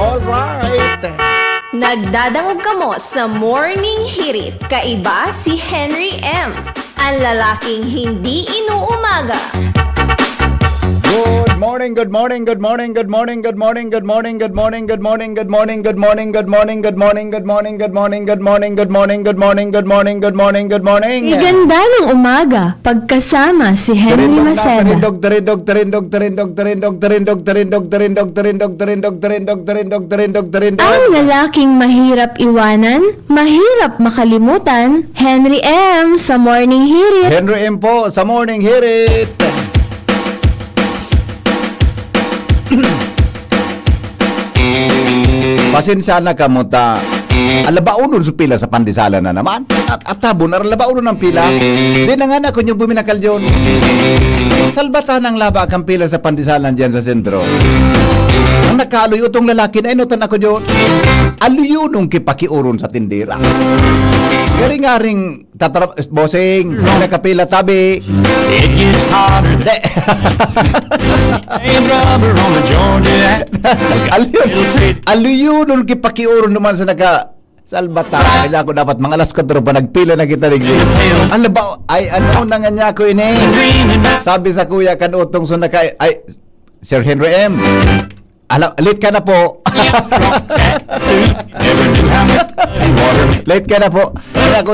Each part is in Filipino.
Alright. Nagdadangog kamo sa Morning Hirit. Kaiba si Henry M. Ang lalaking hindi inuumaga. Good morning, good morning, good morning, good morning, good morning, good morning, good morning, good morning, good morning, good morning, good morning, good morning, good morning, good morning, good morning, good morning, good morning, good morning, good morning, good morning. Iganda ng umaga pagkasama si Henry Maceda. Terindog, terindog, terindog, terindog, terindog, terindog, terindog, terindog, terindog, terindog, terindog, terindog, terindog, terindog. Ang lalaking mahirap iwanan, mahirap makalimutan, Henry M. sa Morning Hirit. Henry M. po sa Morning Hirit. Pasensya na ka mo ta. Alabaudon sa pila sa pandesala na naman. At tabon, alabaudon ng pila. Di na nga na kung yung buminakal yun. Salbatan ang laba kang pila sa pandesalan dyan sa sentro. Ang nakaaloy utong lalaki na inutan ako yun. Aluyunong kipakiuron sa tindira. Garing-garing tatarap, bossing, nakapila tabi. It gets hotter than rubber on the Georgia. Aluyunong kipakiuron naman sa salbata. Kaya ako dapat mga alas 4 pa nagpila na kita rin. Ang labaw, ay ano na nga niya ako ini. Sabi sa kuya kanutong sunaka, ay, Sir Henry M. Late ka na po. Late ka na po. Kaya ako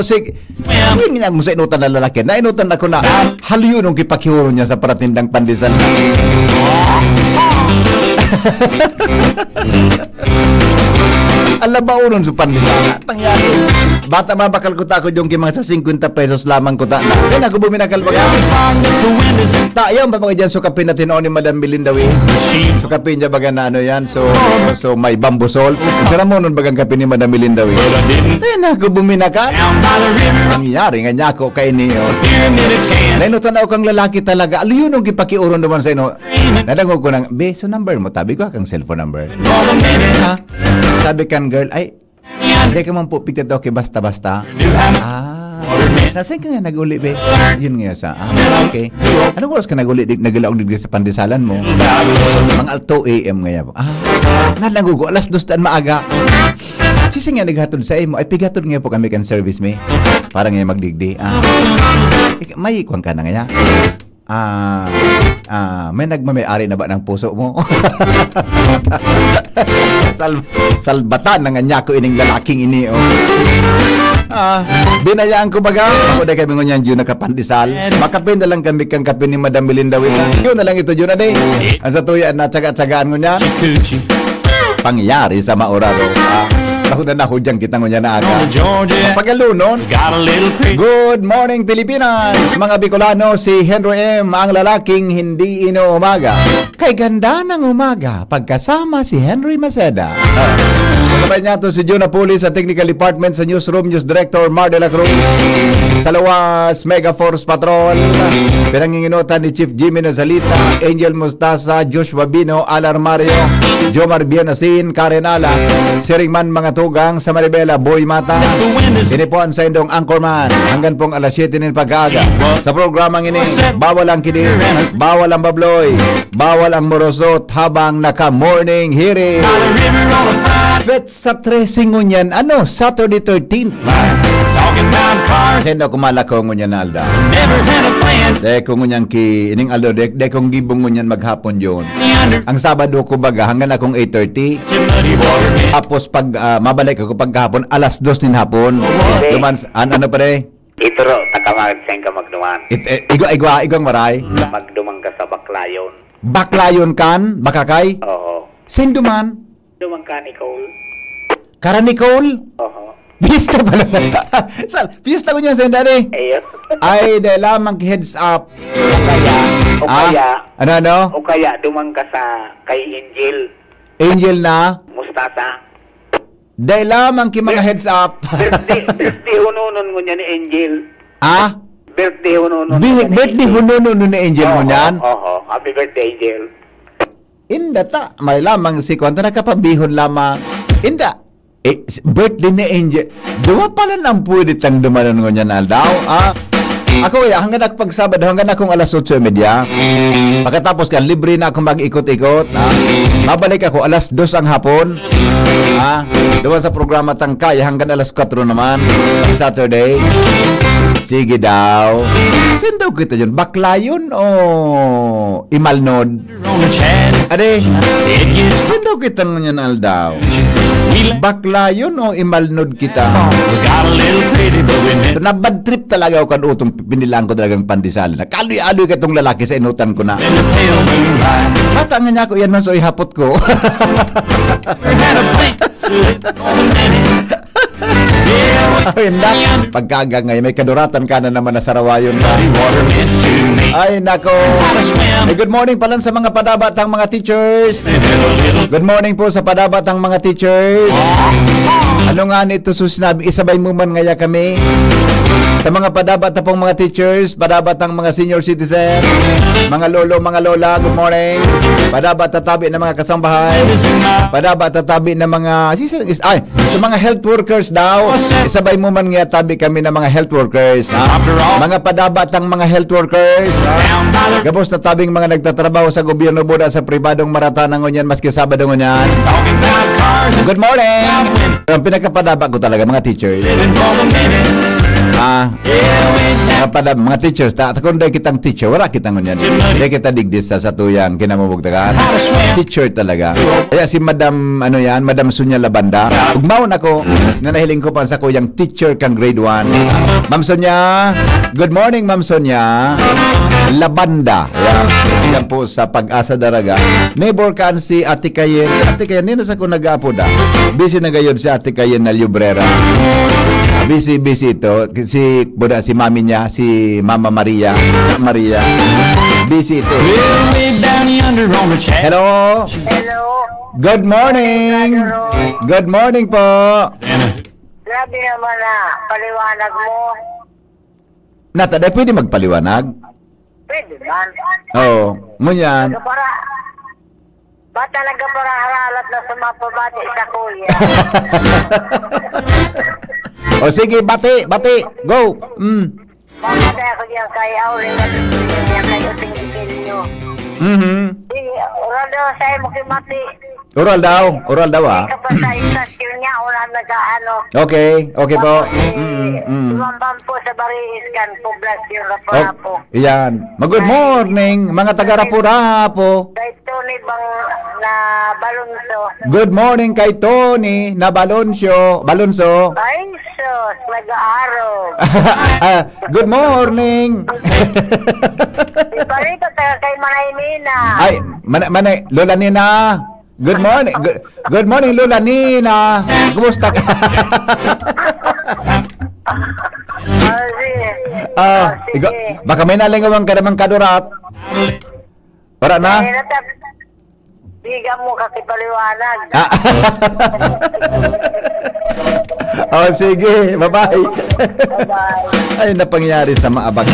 hindi niya mo sa inutan na lalaki. Nainutan ako na haliyo nung kipakihuro niya sa paratindang pandesal. Alabaunon sa pandesal. Pangyari. Bata mabakal ko ta ako yung kimang sa 50 pesos lamang ko ta. Kaya na ako buminakal baga. Tayang ba mga dyan sukapin natin o ni Madam Melindawi? Sukapin niya baga na ano yan. So may bambusol. Sira mo nun bagang kapin ni Madam Melindawi. Kaya na ako buminakal. Nangyari nga niya ako kay niyo. Nainutan ako kang lalaki talaga. Alo yun nung kipakiuron naman sa ino. Nadangog ko ng, beso number mo. Tabi ko kang cellphone number. Ha? Sabi kan girl, ay, hindi ka man po pigtid okay, basta-basta. Nasaan ka nga nag-uli, be? Yun nga sa, okay. Anong oras ka nag-uli, nag-ilaog digdi sa pandesalan mo? Mga 2 a.m. nga po. Nalangugo, alas 2 taan maaga. Sisi nga naghatod sa imo, ay pigatod nga po kami kan service me. Parang nga magdigdi. May ikwang ka na nga. May nagmamayari na ba ng puso mo? Salbatan na nga niya ko ining lalaking ini. Binayaan ko baga. Ako na kami ngunyan yun nakapandisal. Makapin na lang kami kang kape ni Madam Melindawi. Yun na lang ito yun na day. Ang sa tuya na tsaga-tsagaan mo niya. Pangyari sa maorado. Nahudan na hudyang kita ngunyan na aga. Pagalunon. Good morning Pilipinas. Mga Bicolano, si Henry M. ang lalaking hindi inuumaga. Kay ganda ng umaga pagkasama si Henry Maceda. Sabay niya ito si Jonah Pulis sa Technical Department sa Newsroom, News Director Mar de la Cruz. Sa Lawas, Mega Force Patrol. Pinanginginutan ni Chief Jimmy Nazalita, Angel Mustasa, Joshua Bino, Alar Mario, Jomar Bianasin, Karen Ala, Siringman Mga Tugang sa Maribela, Boy Mata. Sinipuan sa indong Anchorman hanggang pong alas 7 ng pag-aaga. Sa programang ini, bawal ang kidir, bawal ang babloy, bawal ang morosot habang naka-morning hearing. Bet sa tracing ngunyan, Saturday 13th. Sendo kumalako ngunyan na alda. Dahil kung ngunyan ining aldo, dahil kung gibong ngunyan maghapon yun. Ang Sabado ko baga hanggang akong 8:30. Tapos pag mabalik ako paghapon, alas 2 din hapon. Duman, ano pa rin? Ituro, takamagsen ka magduman. Igwang maray. Magdumang ka sa Baklayon. Baklayon kan? Bakakay? Oo. Sinduman? Dumang ka, Nicole. Kara Nicole? Oo. Pista pala. Pista ko niya sa dali. Ayun. Ay, dahil lamang heads up. O kaya, dumang ka sa kay Angel. Angel na? Mustasa. Dahil lamang mga heads up. Birthday hununon mo niya ni Angel. Birthday hununon. Birthday hununon ni Angel mo niyan? Oo. Happy birthday, Angel. Inda ta. May lamang si Kwanta nakapabihon lamang. Inda. Birthday ni Angel. Duma pala nang pwede tang dumanon ko niyan aldaw. Ako hanggang ako pag Sabado, hanggang akong alas 8:30. Pagkatapos ka, libre na ako mag-ikot-ikot. Mabalik ako alas 2 ang hapon. Doon sa programa Tangkay, hanggang alas 4 naman. Saturday. Sige daw. Saan daw kita yun? Bakla yun o Imalnod? On the chat, Ade, it gets saan daw kita ngunyan aldaw? we laugh. Bakla yun o Imalnod kita? We got a little crazy, but we met. Nabad trip talaga ako kadutong pinilang ko talagang pandesal. Nakaloy-aloy ka itong lalaki sa inutan ko na. In the pale moonlight, Bata nga niya ako, yan man so ihapot ko. we had a plan. On a minute. Yeah, Ayun na, pagkaga ngayon, may kaduratan ka na naman na sarawayon na. we water meant to me. Ay, nako. How to swim. Good morning pala sa mga padabatang mga teachers. And a little Good morning po sa padabatang mga teachers. Ano nga nito sinabi, isabay mo man ngaya kami. Sa mga padabata pong mga teachers, padabatang mga senior citizen, mga lolo, mga lola, good morning. Padabata tabi ng mga kasambahay. Padabata tabi ng mga sa mga health workers daw. Isabay mo man nga tabi kami ng mga health workers. Mga padabatang mga health workers. down by the Gabos na tabing mga nagtatrabaho sa gobyerno buda sa pribadong maratanan ngunyan maski Sabado ngunyan. talking about cars and Good morning! Ang pinakapadaba ko talaga mga teachers. living for the minute. Mga teachers, kung dahil kitang teacher, wala kitang ngunyan. Hindi kita digdis sa satuyan, kinamumugtakan. Teacher talaga. Kaya si Madam, Madam Sonia Labanda, ugmaon ako, na nahiling ko pa sa kuyang teacher kang grade 1. Ma'am Sonia, good morning Ma'am Sonia. Labanda. Yan po sa Pag-asa Daraga. Neighbor kan si Ate Kayen. Ate Kayen, nino sa ko nag-apo da. Busy na gayon si Ate Kayen na librera. Busy ito. Si mami niya, si Mama Maria. Busy ito. We'll be down yonder on the chat. Hello. Hello. Good morning. Good morning po. Grabe naman na paliwanag mo. Nata, pwede magpaliwanag? Pwede man. Oo. Munyan. Para, ba't talaga para haralat na sumapabati sa kuya? O sige, bati. Go. Mamatay ako diyan kay Aurin na niya kayo tingin nyo. Sige, orado sa'yo mo kimati. Oral daw Kapag sa istasyon niya, wala nag-ano. Okay po. Lumambang po sa Bariskan, poblasyon na po. Iyan. Good morning, mga taga-Rapo-Rapo. Kay Tony bang na Balonso. Good morning kay Tony na Balonso. Ay, sus, nag-aaraw. Good morning. Ibarito tayo kay Manay Nina. Ay, Manay, Lola Nina. Good morning. Good morning, Lola Nina. Kumusta ka? Sige. Baka may nalingawang ka naman kadurat. Para na? Biga mo kasi paliwanag. Sige. Bye-bye. Bye-bye. Ay, napangyari sa maabag.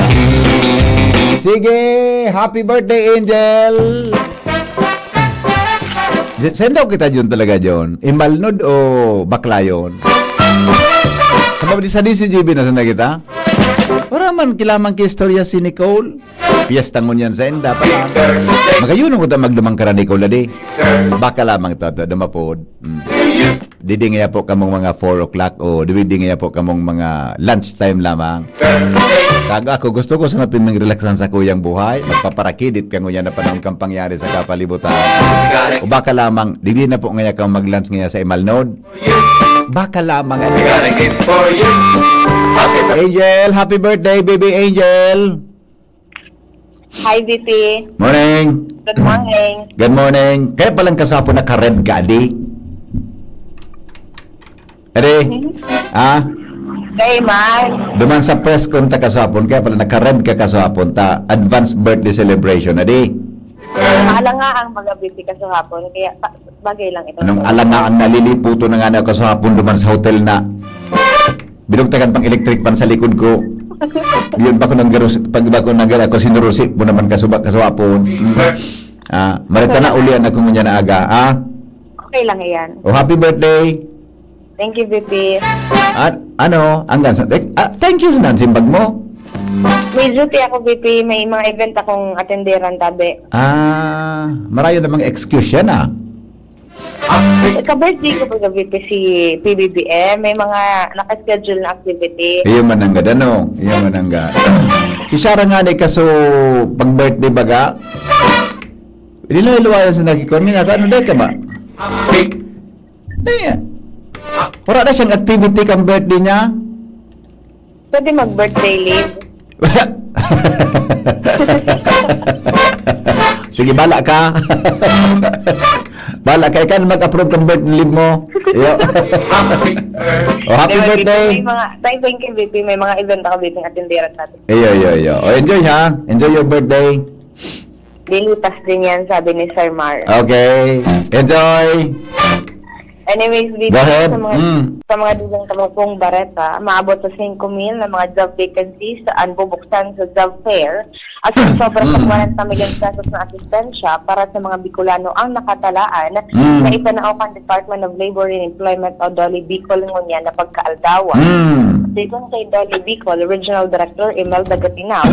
Sige. Happy birthday, Angel. Saan daw kita dyan talaga, John? Imalnod o bakla yun? Sa DCGB na sana kita? Para man kilamang kistorya si Nicole. Piyesta ngun yan sa enda pa lang. Magayunong ko ta magdumang ka na Nicole adi. Baka lamang ito dumapod. Didingaya po kamong mga 4 o'clock o didingaya po kamong mga lunchtime lamang. Kaga ako gusto ko sa mapin relaxan sa kuyang buhay. Magpaparakidit ka ngunya na panahon kang pangyari sa kapalibutan. O baka lamang, didi na po ngaya kang mag-lunch ngaya sa Imalnod. Baka lamang. Angel, happy birthday, baby Angel. Hi, BP. Morning. Good morning. Good morning. Kaya palang kasapo na ka-red ka, di? Ere? Kay Mark. Duman sa press con ta kasapon, kaya pala naka-red ka kasapon ta advanced birthday celebration, adi? Alang nga ang mga BP ka sa hapon, kaya bagay lang ito. Anong alang nga ang naliliputo na nga na kasapon duman sa hotel na binugtagan pang electric pan sa likod ko. Yun ba ko nang garus, pag ba ko nang ako sinurusit mo naman kasapon. Marita na ulian ako ngunya na aga, Okay lang yan. Oh, happy birthday. Thank you, BP. At ano, hanggang sa thank you sa nansimbag mo. May duty ako, VP. May mga event akong attenderan tabi. Marayo namang excuse yan Ka-birthday ko po sa VP si PBBM. May mga nakaschedule na activity. Iyo manangga dano. Iyo manangga. Isara nga ni kaso pag-birthday baga. Iniluwayan sa nakikon. Nga ka, ano dahil ka ba? Dahil. Wala na siyang activity kang birthday niya. Pwede mag-birthday leave. Sige, bala ka. Bala ka. Ikan mag-approve kang birthday leave mo. Iyo. Happy Pero, birthday. May mga, thank you, VP. May mga event ako VP ng attenderan natin. Iyo. Enjoy ha. Enjoy your birthday. Dilitas din yan, sabi ni Sir Mar. Okay. Enjoy. Anyways, dito Go ahead. sa mga dudang tamupong bareta, maabot sa 5,000 na mga job vacancies saan bubuksan sa job fair at sobra sa 40 million pesos na asistensya para sa mga Bicolano ang nakatalaan na ipanaukan Department of Labor and Employment o DOLE Bicol ngunya na pagkaaldawan. Sigon kay DOLE Bicol, Regional Director Imelda Gatinaw,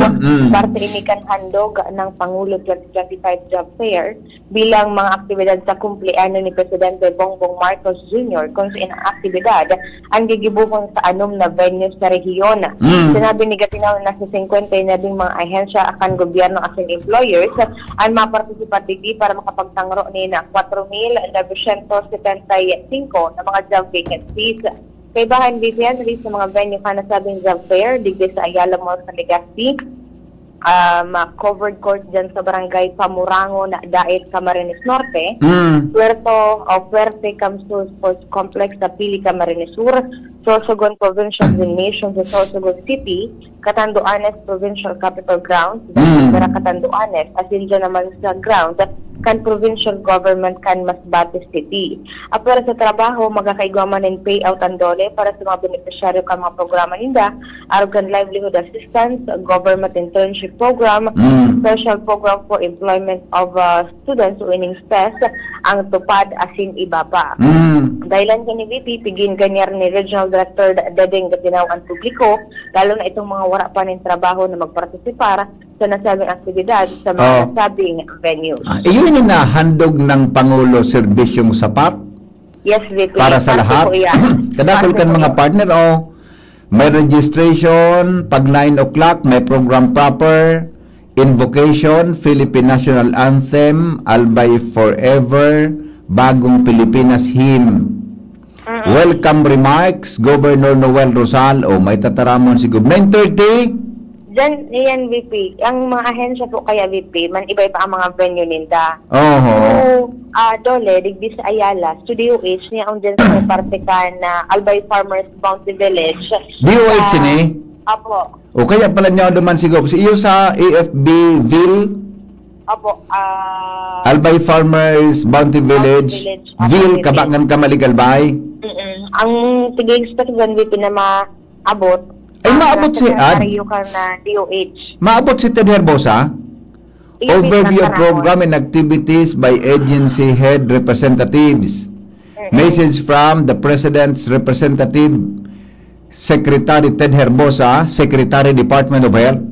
parte inikan handog ng Pangulo 2025 Job Fair bilang mga aktibidad sa kumpleano ni Presidente Bongbong Marcos Jr. kung sa inang aktibidad ang gigibukon sa anom na venues sa rehiyon. Sinabi ni Gatinaw na sa 50 na ding mga ahensya akan gobyerno asin employers ang mapartisipatigi para makapagtangro ni na 4,975 na mga job vacancies. Kay bahan dito yan, sa mga venue ka nasabing job fair, digdi sa Ayala Mall sa Legazpi, covered court dyan sa barangay Pamurango na Dait, Camarines Norte, Puerto o Fuerte Camsus Sports Complex sa Pili, Camarines Sur, Sorsogon Provincial Gymnasium sa Sorsogon City, Catanduanes Provincial Capital Grounds, Catanduanes, asin dyan naman sa ground, kan provincial government kan Masbate City. Para sa trabaho, magkakaigwaman ng payout ang DOLE para sa mga beneficiaryo kan mga programa ninda, Argan Livelihood Assistance, Government Internship Program, Special Program for Employment of Students o ining SPES, ang tupad asin iba pa. Dahilan ka ni VP, pigin ganyan ni Regional Director Dadeng Gatinaw ang publiko, lalo na itong mga wala pa ng trabaho na magpartisipar sa nasabing aktibidad sa mga nasabing venues. Iyon yung nahandog ng Pangulo serbisyong sapat Yes, VP. para sa lahat. Kadakol kan mga partner, may registration, pag 9 o'clock, may program proper, invocation, Philippine National Anthem, Albay Forever, Bagong Pilipinas Hymn. Welcome remarks, Governor Noel Rosal, may tataramon si Gov. 9:30. Diyan, yan, VP. Ang mga ahensya po kaya, VP, man iba pa ang mga venue ninda. Oho. So, Dole, digdi sa Ayala, Studio H, niya ang dyan sa parte ka na Albay Farmers Bounty Village. DOH ini? Apo. O kaya pala niya duman si Gov. Iyo sa AFB-ville, Apo. Albay Farmers Bounty Village, Village. Ville, Apo, Kabangan Kamaligalbay. Ang tig-expect dyan, VP, na maabot. Ay, maabot si Ad. ka na DOH. Maabot si Ted Herbosa. Overview of program and activities by agency head representatives. Message from the President's representative, Secretary Ted Herbosa, Secretary Department of Health.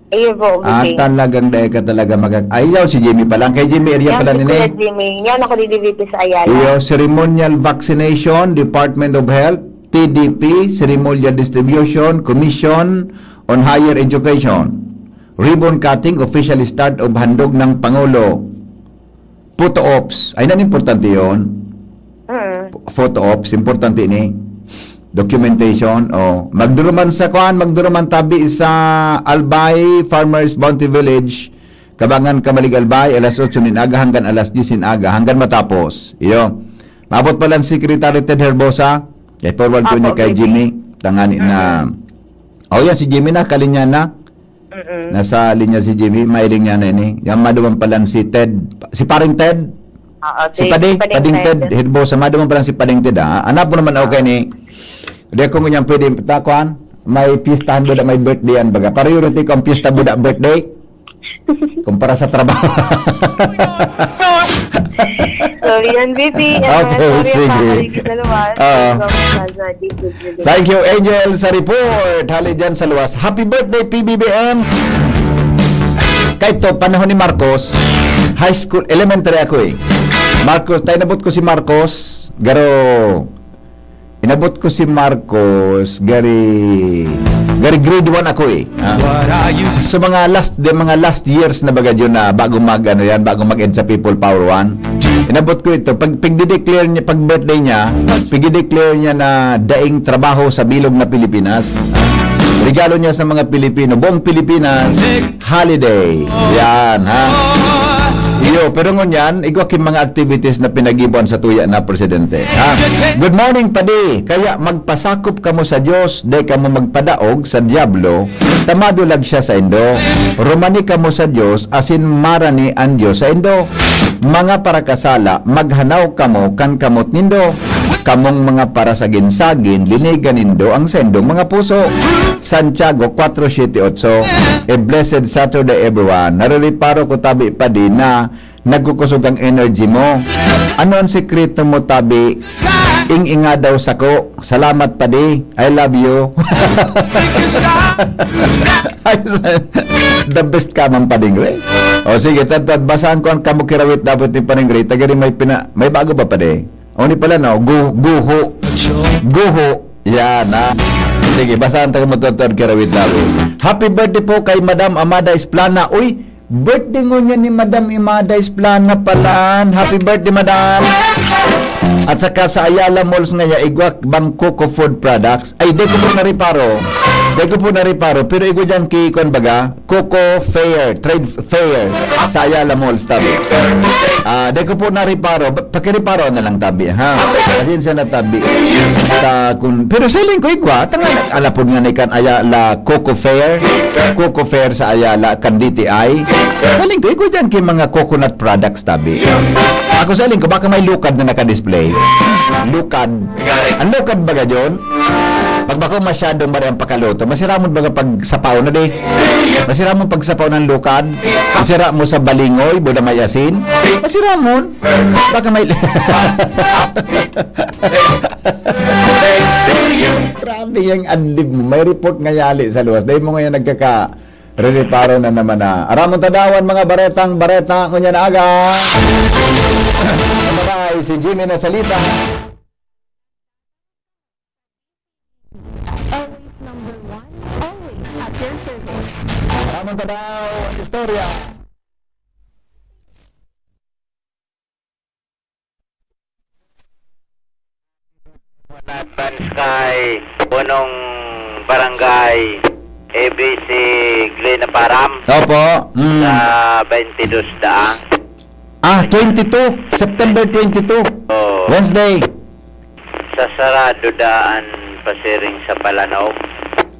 Ayun po, VP. Talagang dahil ka talaga ayaw si Jimmy pa lang. Kay Jimmy area pala nila. Yan ako di-VP sa Ayala. Iyo, ceremonial vaccination, Department of Health, TDP, Ceremonial Distribution, Commission on Higher Education. Ribbon cutting, official start of handog ng Pangulo. Photo ops, ay nan importante yun. Photo ops, importante ni. Documentation, magduruman sa magduruman tabi sa Albay Farmers Bounty Village, Kabangan Kamaligalbay, alas 8 ninaga hanggang alas 10 ninaga, hanggang matapos. Iyo. Maabot pa lang Secretary Ted Herbosa, kay forward ko niya kay Jimmy, tangani na. Yan si Jimmy na, kalinya na. Nasa linya si Jimmy, mailing niya na ini. Yung maduman pa lang si Ted, si paring Ted. Si Pading Ted Herbosa, maduman pa lang si Pading Ted. Anak po naman okay ni. Hindi ko ngunyan pwede takuan, may pistahan buda, may birthday yan baga. Para yun ko ang pista buda birthday. Kumpara sa trabaho. Sorry yan, baby. Okay, sige. Oo. Thank you, Angel, sa report. Hali dyan sa luwas. Happy birthday, PBBM! Kahit to, panahon ni Marcos, high school, elementary ako eh. Marcos, tayo inabot ko si Marcos, inabot ko si Marcos, gari grade 1 ako eh. What I used So mga last years na bagay yun na bago mag-end sa People Power 1. Inabot ko ito. Pag declare niya, pag birthday niya, declare niya na daing trabaho sa bilog na Pilipinas. Regalo niya sa mga Pilipino, buong Pilipinas, holiday. Yan, ha? Iyo, pero ngunyan, igwakin mga activities na pinag-ibuan sa tuya na presidente. Ha? Good morning, Padi. Kaya magpasakop kamo sa Diyos, day kamo magpadaog sa Diablo, tamadulag siya sa Indo. Romani kamo sa Diyos, asin marani ang Diyos sa Indo. Mga parakasala, maghanaw kamo kan kamot nindo. Kamong mga para sa ginsagin, linigan nindo ang sendong mga puso. Santiago 4:7-8. A blessed Saturday, everyone. Naririparo ko, Tabi, Padi, na nagkukusog ang energy mo. Ano ang sekreto mo, Tabi? Ing-inga daw sako. Salamat, Padi. I love you. The best ka man, Padingre. O sige, tatad, basahan ko ang kamukirawit dapat ni Padingre. Tagari may bago ba, Padi? O ni pala, no? Guho. Yan, ha? Sige, basahan tayo mo tatad kirawit dapat. Happy birthday po kay Madam Amada Esplana. Uy, birthday mo niya ni Madam Amada Esplana pala. Happy birthday, Madam. At saka sa Ayala Malls nga igwak bang Coco Food Products. Ay, di ko po nariparo. Pero igwa dyan kay baga, Coco Fair, Trade Fair sa Ayala Malls, Tabi. Di ko po nariparo. Pakiriparo na lang, Tabi, ha? Kasi siya na, Tabi. Pero sailing ko igwa. Tangan, alapod nga na ikan Ayala Coco Fair. Coco Fair sa Ayala, kan DTI. Sailing ko, igwa dyan kay mga coconut products, Tabi. Ako sailing ko, baka may lukad na naka-display. Lukad. Ang lukad baga dyan? Pag baka masyadong mari ang pakaluto, masiramon baga pag sapaw na di. Masiramon pag sapaw ng lukad. Masira mo sa balingoy, buda may asin. Masiramon. Baka may... Grabe yung adlib mo. May report nga yali sa luwas. Dahil mo ngayon nagkaka-reparo na naman na. Aramon tadawan mga bareta. Kunya na aga. Maramay si Jimmy na salita. Always number one, always at your service. Aramon tadaw ang istorya. Advance kay punong barangay ABC Glena Param Opo. sa 22 daang. 22. September 22. Oh, Wednesday. sa sarado daan pasiring sa Palanaw.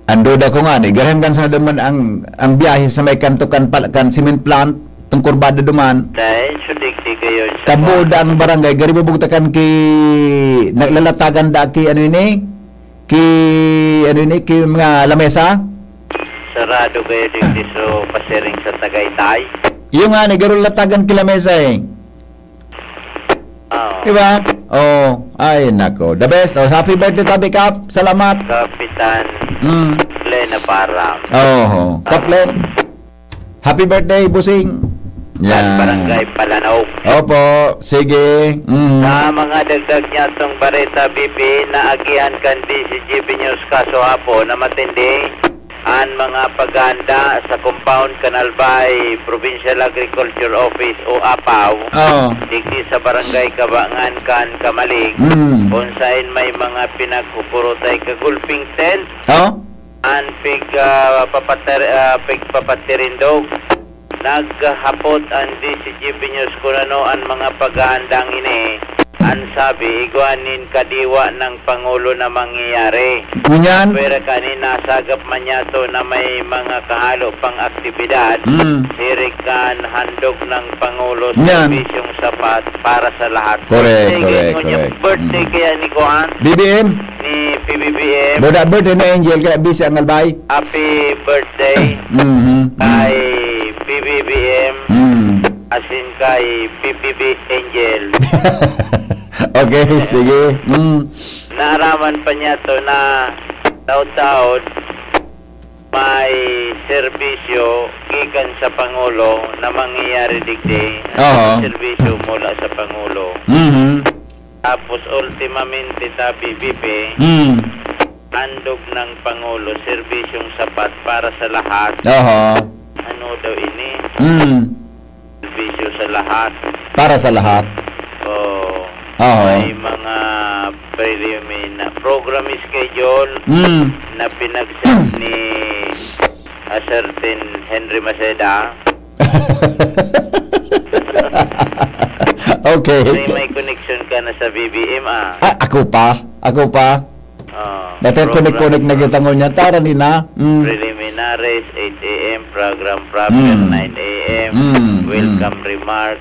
Anduda ko nga ni. Garahan kan sa naman ang biyahe sa may kantukan kan cement plant. Itong kurbada duman. Dahil sudigdi kayo sa Kabuda ang barangay. Gari bubugtakan naglalatagan da ki ki mga lamesa. sarado kayo digdi so pasiring sa Tagaytay. Yung nga ni, garo latagan ki lamesa eh. Oh, Diba? Oh, ay nako. The best. Oh, happy birthday, Tabi Kap. Salamat. Kapitan Glena Param. Oh, Kaplen. Happy birthday, Busing. At barangay Palanaw. Opo, sige. Sa mga dagdag niya itong Bareta BP na agihan kan DCGB News kaso hapo na matindi ang mga paganda sa compound Canalbay Provincial Agriculture Office o APAW Oh. digdi sa barangay Kabangan kan Kamalig kung saan may mga pinagkukurotay kagulping tent Oh? ang papatirindog. Naghapot ang DCGB News kung ano ang mga paghahandang ini. Ang sabi, iguanin kadiwa ng Pangulo na mangyayari. Kunyan? Pero kanina sagap man niya to na may mga kahalo pang aktibidad. Sirikan handog ng Pangulo sa Yan. servisyong sapat para sa lahat. Correct, Sige, correct, ngunyang correct. birthday kaya ni Kuan, BBM? ni PBBM. Boda birthday na Angel, kaya busy ang albay. Happy birthday Mhm. kay PBBM asin kay PPB Angel. Okay, sige. Naaraman pa niya to na taod-taod may serbisyo gikan sa Pangulo na mangyayari digdi. Oo. Serbisyo mula sa Pangulo. Tapos ultimamente ta PBB, andog ng Pangulo, serbisyong sapat para sa lahat. Oho. Ano daw ini? Serbisyo sa lahat. Para sa lahat. Oh, Oo. may mga preliminary program schedule na pinagset ni a certain Henry Maceda. Okay. May connection ka na sa BBM Ako pa. Dati kunik-kunik na gitangon niya. Tara nina. Preliminaries, 8 a.m. Program proper, 9 a.m. Welcome remarks.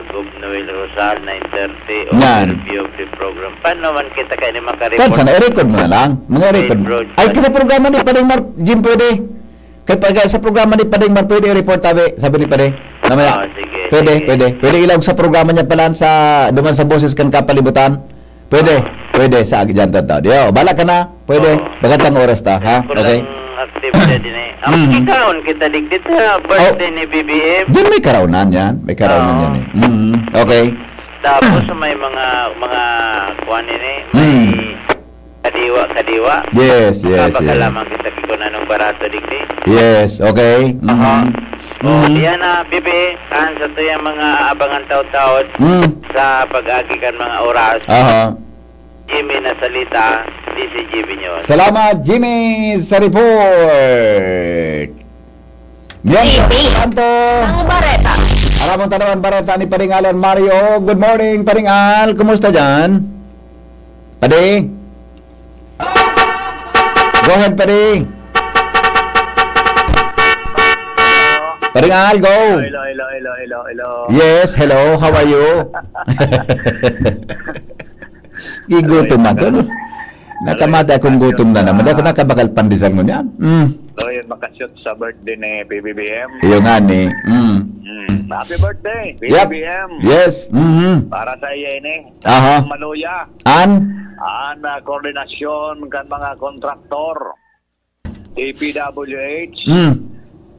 Gubnoel Rosal, 9:30. Yan. Overview of the program. Paano man kita kayo ni Kan makareport? sana i-record mo na lang. Mga record. Ay, kasi sa programa ni Padeng Mar, Jim, pwede. Kaya sa programa ni Padeng Mar, pwede i-report, sabi ni Padeng. Namaya. Sige. Pwede ilawag sa programa niya pala sa duman sa boses kan kapalibutan. Pwede sa agyan tao. Dio, bala ka na. Pwede. Bagat ang oras ta, ha? Okay. Activity din eh. Ang ikaon kita digdit sa birthday ni BBM. Diyan may karaunan yan. May karaunan yan eh. Okay. Tapos may mga kuwan ini, may kadiwa. Yes. Napakalamang kita kikunan ng barato digdi. Yes, okay. Diyan na, Bibi, kan sa to yung mga abangan taon-taon sa pag-agikan mga oras. Jimmy na salita, di si Jimmy nyo. Salamat, Jimmy, sa report. Yan, Santo. Ang bareta. Alam mo tanawan barata ni Paring Alan Mario. Good morning, Paring Al. Kumusta dyan? Pading? Go ahead, Pading. Paring Al, go. Hello. Yes, hello. How are you? Gigutom ako. Nakamata akong gutom na naman. Ako nakabakal pandisan mo niyan. So, yun, makashoot sa birthday ni PBBM. Iyo nga ni. Happy birthday, Yep. PBBM. Yes. Para sa iya ini. Aha. Maluya. An? Ang koordinasyon kan mga kontraktor. DPWH.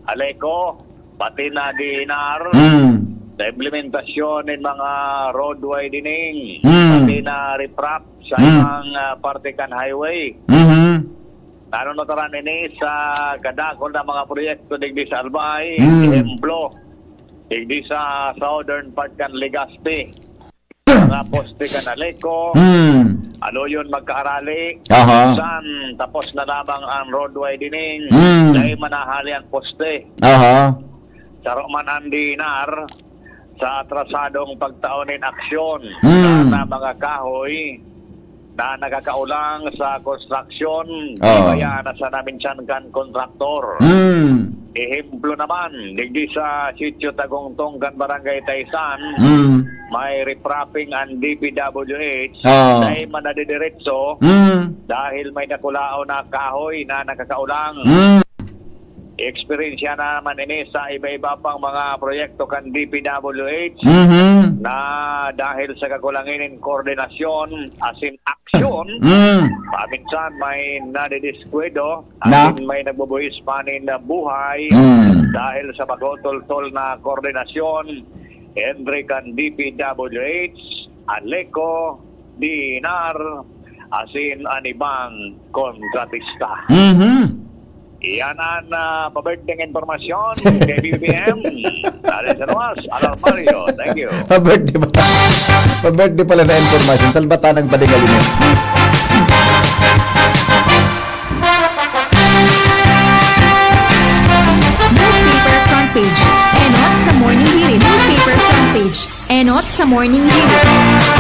Aleco. Pati na DNR. Sa implementasyon ng mga roadway dining. Pati na riprap sa ibang partikan highway. Nanonotaran ini sa kadakol na mga proyekto digdi sa Albay, Ejemplo, digdi sa southern part kan Legazpi, mga poste kan Aleco, ano yun magkaarali, san tapos na lamang ang roadway dining, dahil manahali ang poste. Sa Roman Andinar, sa atrasadong pagtaonin aksyon na mga kahoy na nakakaulang sa construction, kaya nasa namin siyan kan kontraktor. Ehemplo naman, digdi sa sitio Tagongtong kan Barangay Taysan, may reprapping ang DPWH dahil manadidiretso dahil may nakulao na kahoy na nakakaulang. Experience na naman ini sa iba-iba pang mga proyekto kan DPWH na dahil sa kakulangin koordinasyon asin aksyon, paminsan may nadidiskwento asin may nagbubuhis panin na buhay dahil sa magotol-tol na koordinasyon entre kan DPWH, Aleco, DNR, asin anibang kontratista. Iyan ang pabirthday informasyon kay BBM. Dali sa Nuas, Alar Mario. Thank you. Pa-birthday pala na informasyon. Salbata ng padigalin. Newspaper front page. Enot sa morning hirit. Newspaper front page. Enot sa morning hirit.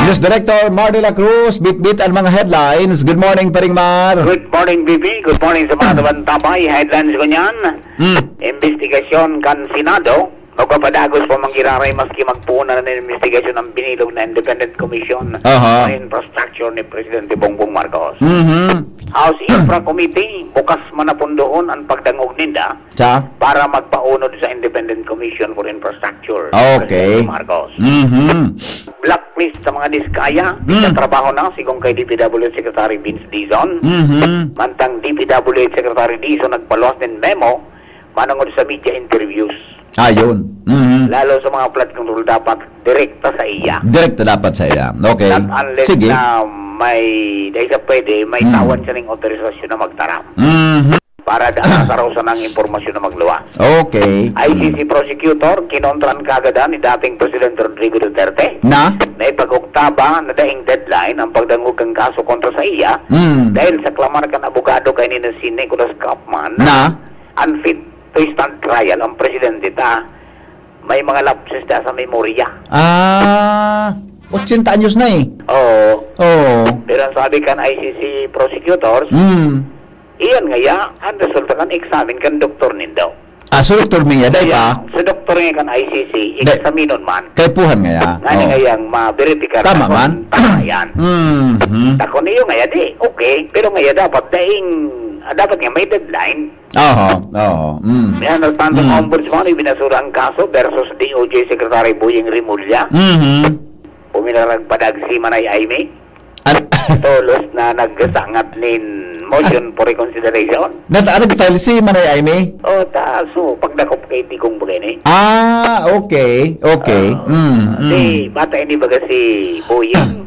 News Director Mar de la Cruz, bit ang mga headlines. Good morning, Paring Mar. Good morning, Bibi. Good morning sa mga tabay. Headlines ko niyan. Investigasyon kan Senado Magpapadagos po manggiraray maski magpuna ng investigasyon ng binilog na Independent Commission Aha. sa Infrastructure ni Presidente Bongbong Marcos. Mhm. House Infra Committee, bukas manapundoon ang pagdangog ninda Sa? para magpaunod sa Independent Commission for Infrastructure. Okay. Presidente Marcos. Mhm. Blacklist sa mga diskaya, sa trabaho na sigong kay DPWH Secretary Vince Dizon. Mhm. Mantang DPWH Secretary Dizon nagpaluwas ng memo manungod sa media interviews. Ayun. Mhm. Lalo sa mga flood control dapat direkta sa iya. Direkta dapat sa iya. Okay. Not unless Sige. na dahil sa pwede, may tawan siya ng autorisasyon na magtaram. Mhm. Para daan sa raw sa ng impormasyon na magluwas. Okay. ICC prosecutor, kinontran kagada ni dating President Rodrigo Duterte Na? na ipag-oktaba na daing deadline ang pagdangog ng kaso kontra sa iya dahil sa klamar kan abogado kay ni si Nicholas Kaufman Na? unfit to stand trial ang presidente ta may mga lapses da sa memorya. 80 anyos na eh. Oo. Oo. Pero ang sabi kan ICC prosecutors, iyan ngaya, ang resulta kan examine kan doktor nindo. So Dr. Mingya, day pa, Sa doktor nga kan ICC, examinon man. kay puhan ngaya. Nga ngayang ma-verify Tama man. Tama yan. Mhm. Tako niyo ngaya di, okay. Pero ngaya dapat dapat nga may deadline. Oo. Oo. Yan, nagtantong ombudsman, ibinasura ang kaso versus DOJ Secretary Boying Rimulya. Mhm. Puminaragpadag si Manay Aimee. An- Tolos na nagsangat nin motion for reconsideration. Nag-file si Manay Aimee? O, so, pagdakop kay Tikong Bugeni. Okay. Okay. Di, bata ini baga si Boying,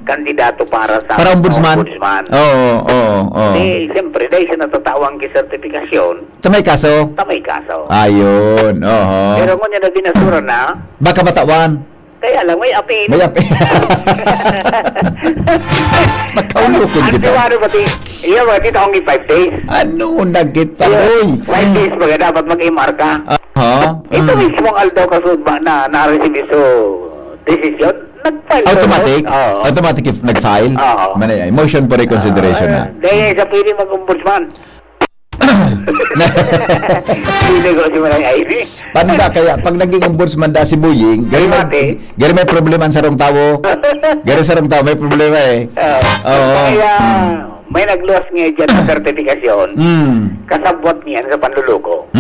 kandidato para sa Para ombudsman? Oo. Di, siyempre, dahil siya natatawang kisertifikasyon, Ito may kaso? tamay kaso. Ayun. Oo. Pero kung niya na binasura na, Baka batawan. kaya lang, may apin. May api. Makaulukon Ang kita. tiwaro pati, iya ba, kita akong 5 days. Ano nagkita, boy? 5 days baga dapat mag-imarka. Aha. Ito mismo ang aldaw kasud ba na-receive so decision, nag-file. Automatic? Oo. Automatic if nag-file? Oo. Manay, motion for reconsideration na. Dahil sa pwede mag-ombudsman. Hindi ko si Manay Ivy. Panda, kaya pag naging ombudsman da si Buying, gari may problema sa rong tao. Gari sa rong tao, may problema eh. Oo. Kaya may nagluwas nga dyan sa sertifikasyon, kasabwat niyan sa panluluko.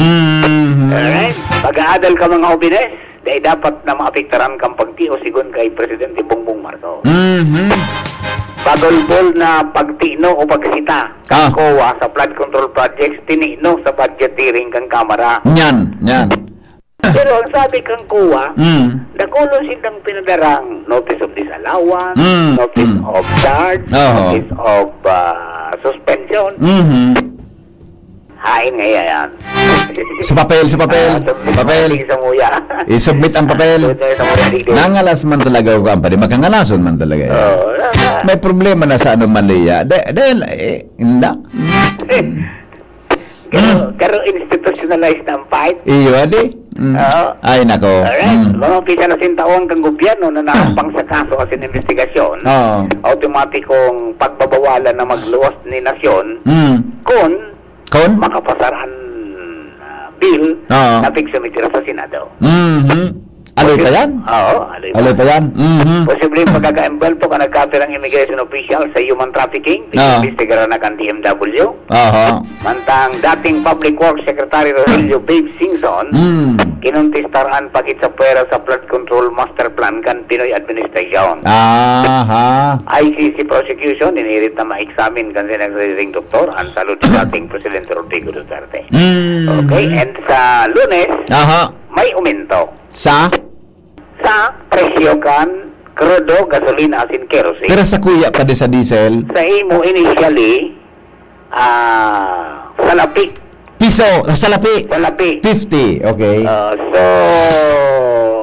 Alright? Pag-aadal ka mga obines, dahil dapat na maapektaran kang pagtiyo sigon kay Presidente Bongbong Marcos. Pagulbol na pagtino o pagsita kang COA sa flood control projects, tinino sa budgeteering kang kamara. Yan. Pero ang sabi kang COA, nakulo silang pinadarang notice of disallowance, notice of charge, notice of suspension. Hain nga yan. Sa papel. Sa muya. I-submit ang papel. Nangalas man talaga ko ang pari. Makangalason man talaga. May problema na sa anomalya. Dahil, hindi. Pero institutionalized na ang fight. Iyo, adi. Ay, nako. Alright. Mga pisa na sintawang kang gobyerno na nakapang sa kaso kasi investigasyon, automatikong pagbabawalan na magluwas ni nasyon kung makapasaran bill na pigsumitira sa Senado. Aloy pa yan? Oo, Aloy pa yan? Posibleng pagkaka-embelto ka nagkapir ang immigration official sa human trafficking, imbestigaran na kang DMW. Mantang dating Public Works Secretary Rogelio Babe Singson, kinuntistaraan pagit sa pera sa flood control master plan kan Pinoy administration. ICC prosecution, inirit na ma-examine kan sinagsiring doktor ang salud sa dating Presidente Rodrigo Duterte. Okay, and sa Lunes, may umento. Sa presyo kan crudo, gasolina, asin, kerosene. Pero sa kuya pa sa diesel? Sa imo initially, salapi. Piso, salapi? Salapi. 50, okay. So,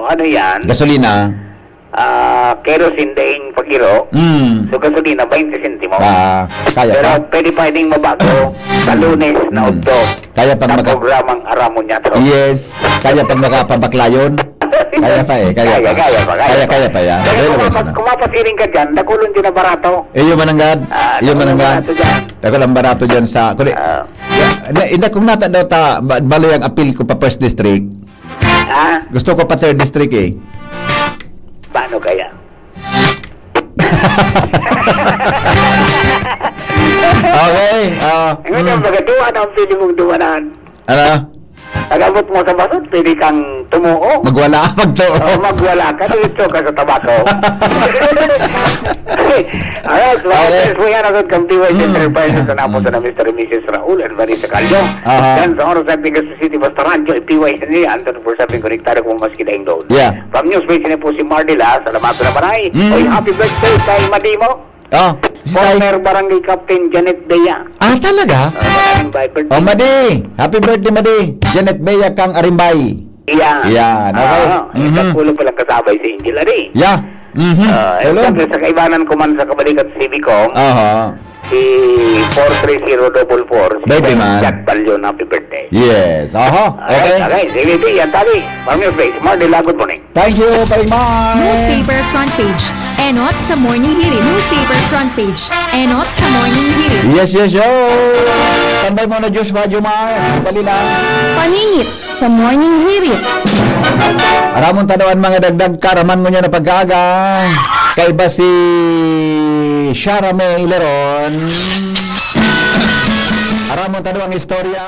ano yan? Gasolina? Kerosene daing pagkiro. So, gasolina, 20 centimo. Kaya pero pa? pwede mabago sa Lunes na udto. Kaya pang sa programang Aramon niya to. Yes. Kaya pang makapabaklayon? Kaya pa eh. Kaya pa yan. Kung mapasiring ka dyan, nakulong din na barato. Iyo mananggad. Dako lang barato dyan sa... Kung nata daw baloy ang appeal ko pa first district, Ha? Gusto ko pa 3rd district eh. Paano kaya? Okay. Ngayon, magatuwa na ang pili mong duwanan. Ano? Pagabot mo sa basot, pili kang tumuo. Magwala magto. O magwala ka, dito ka sa tabako. Alright, so Okay. po yan agad kang DY Center Finance na napunta na Mr. and Mrs. Raul and Marisa Calyo. Aha. Yan sa oras at Bigas City, Basta Rancho, PY Henry, Anton for sabing konektado kung mas kidaing doon. Yeah. From Newspace na po si Mardila, salamat na maray. Oy, happy birthday kay Madimo. Say. Former Barangay Captain Janet Bea. Talaga? Maraming by birthday. Madi. Happy birthday, Madi. Janet Bea kang Arimbay. Iyan. Yan, okay. Isang pulo palang kasabay si Angel Ari. Yeah. Hello. Siyempre, sa kaibanan ko man sa kabalikat sa Civicom, si 43044, si Baby man. Jack Talyon, happy birthday. Yes. Okay. Okay, sige, yan tabi. Marami yung face. Mardila, good morning. Thank you very much. Newspaper front page. Enot sa morning hirit. Newspaper front page. Enot sa morning hirit. Yes. Tambay mo na Joshua Jumar. Dali lang. Paningit sa morning hirit. Aramon tanawan mga dagdag karaman mo niya na pag-aga. Kay ba si Sharame Ileron? Aramon tanawang istorya.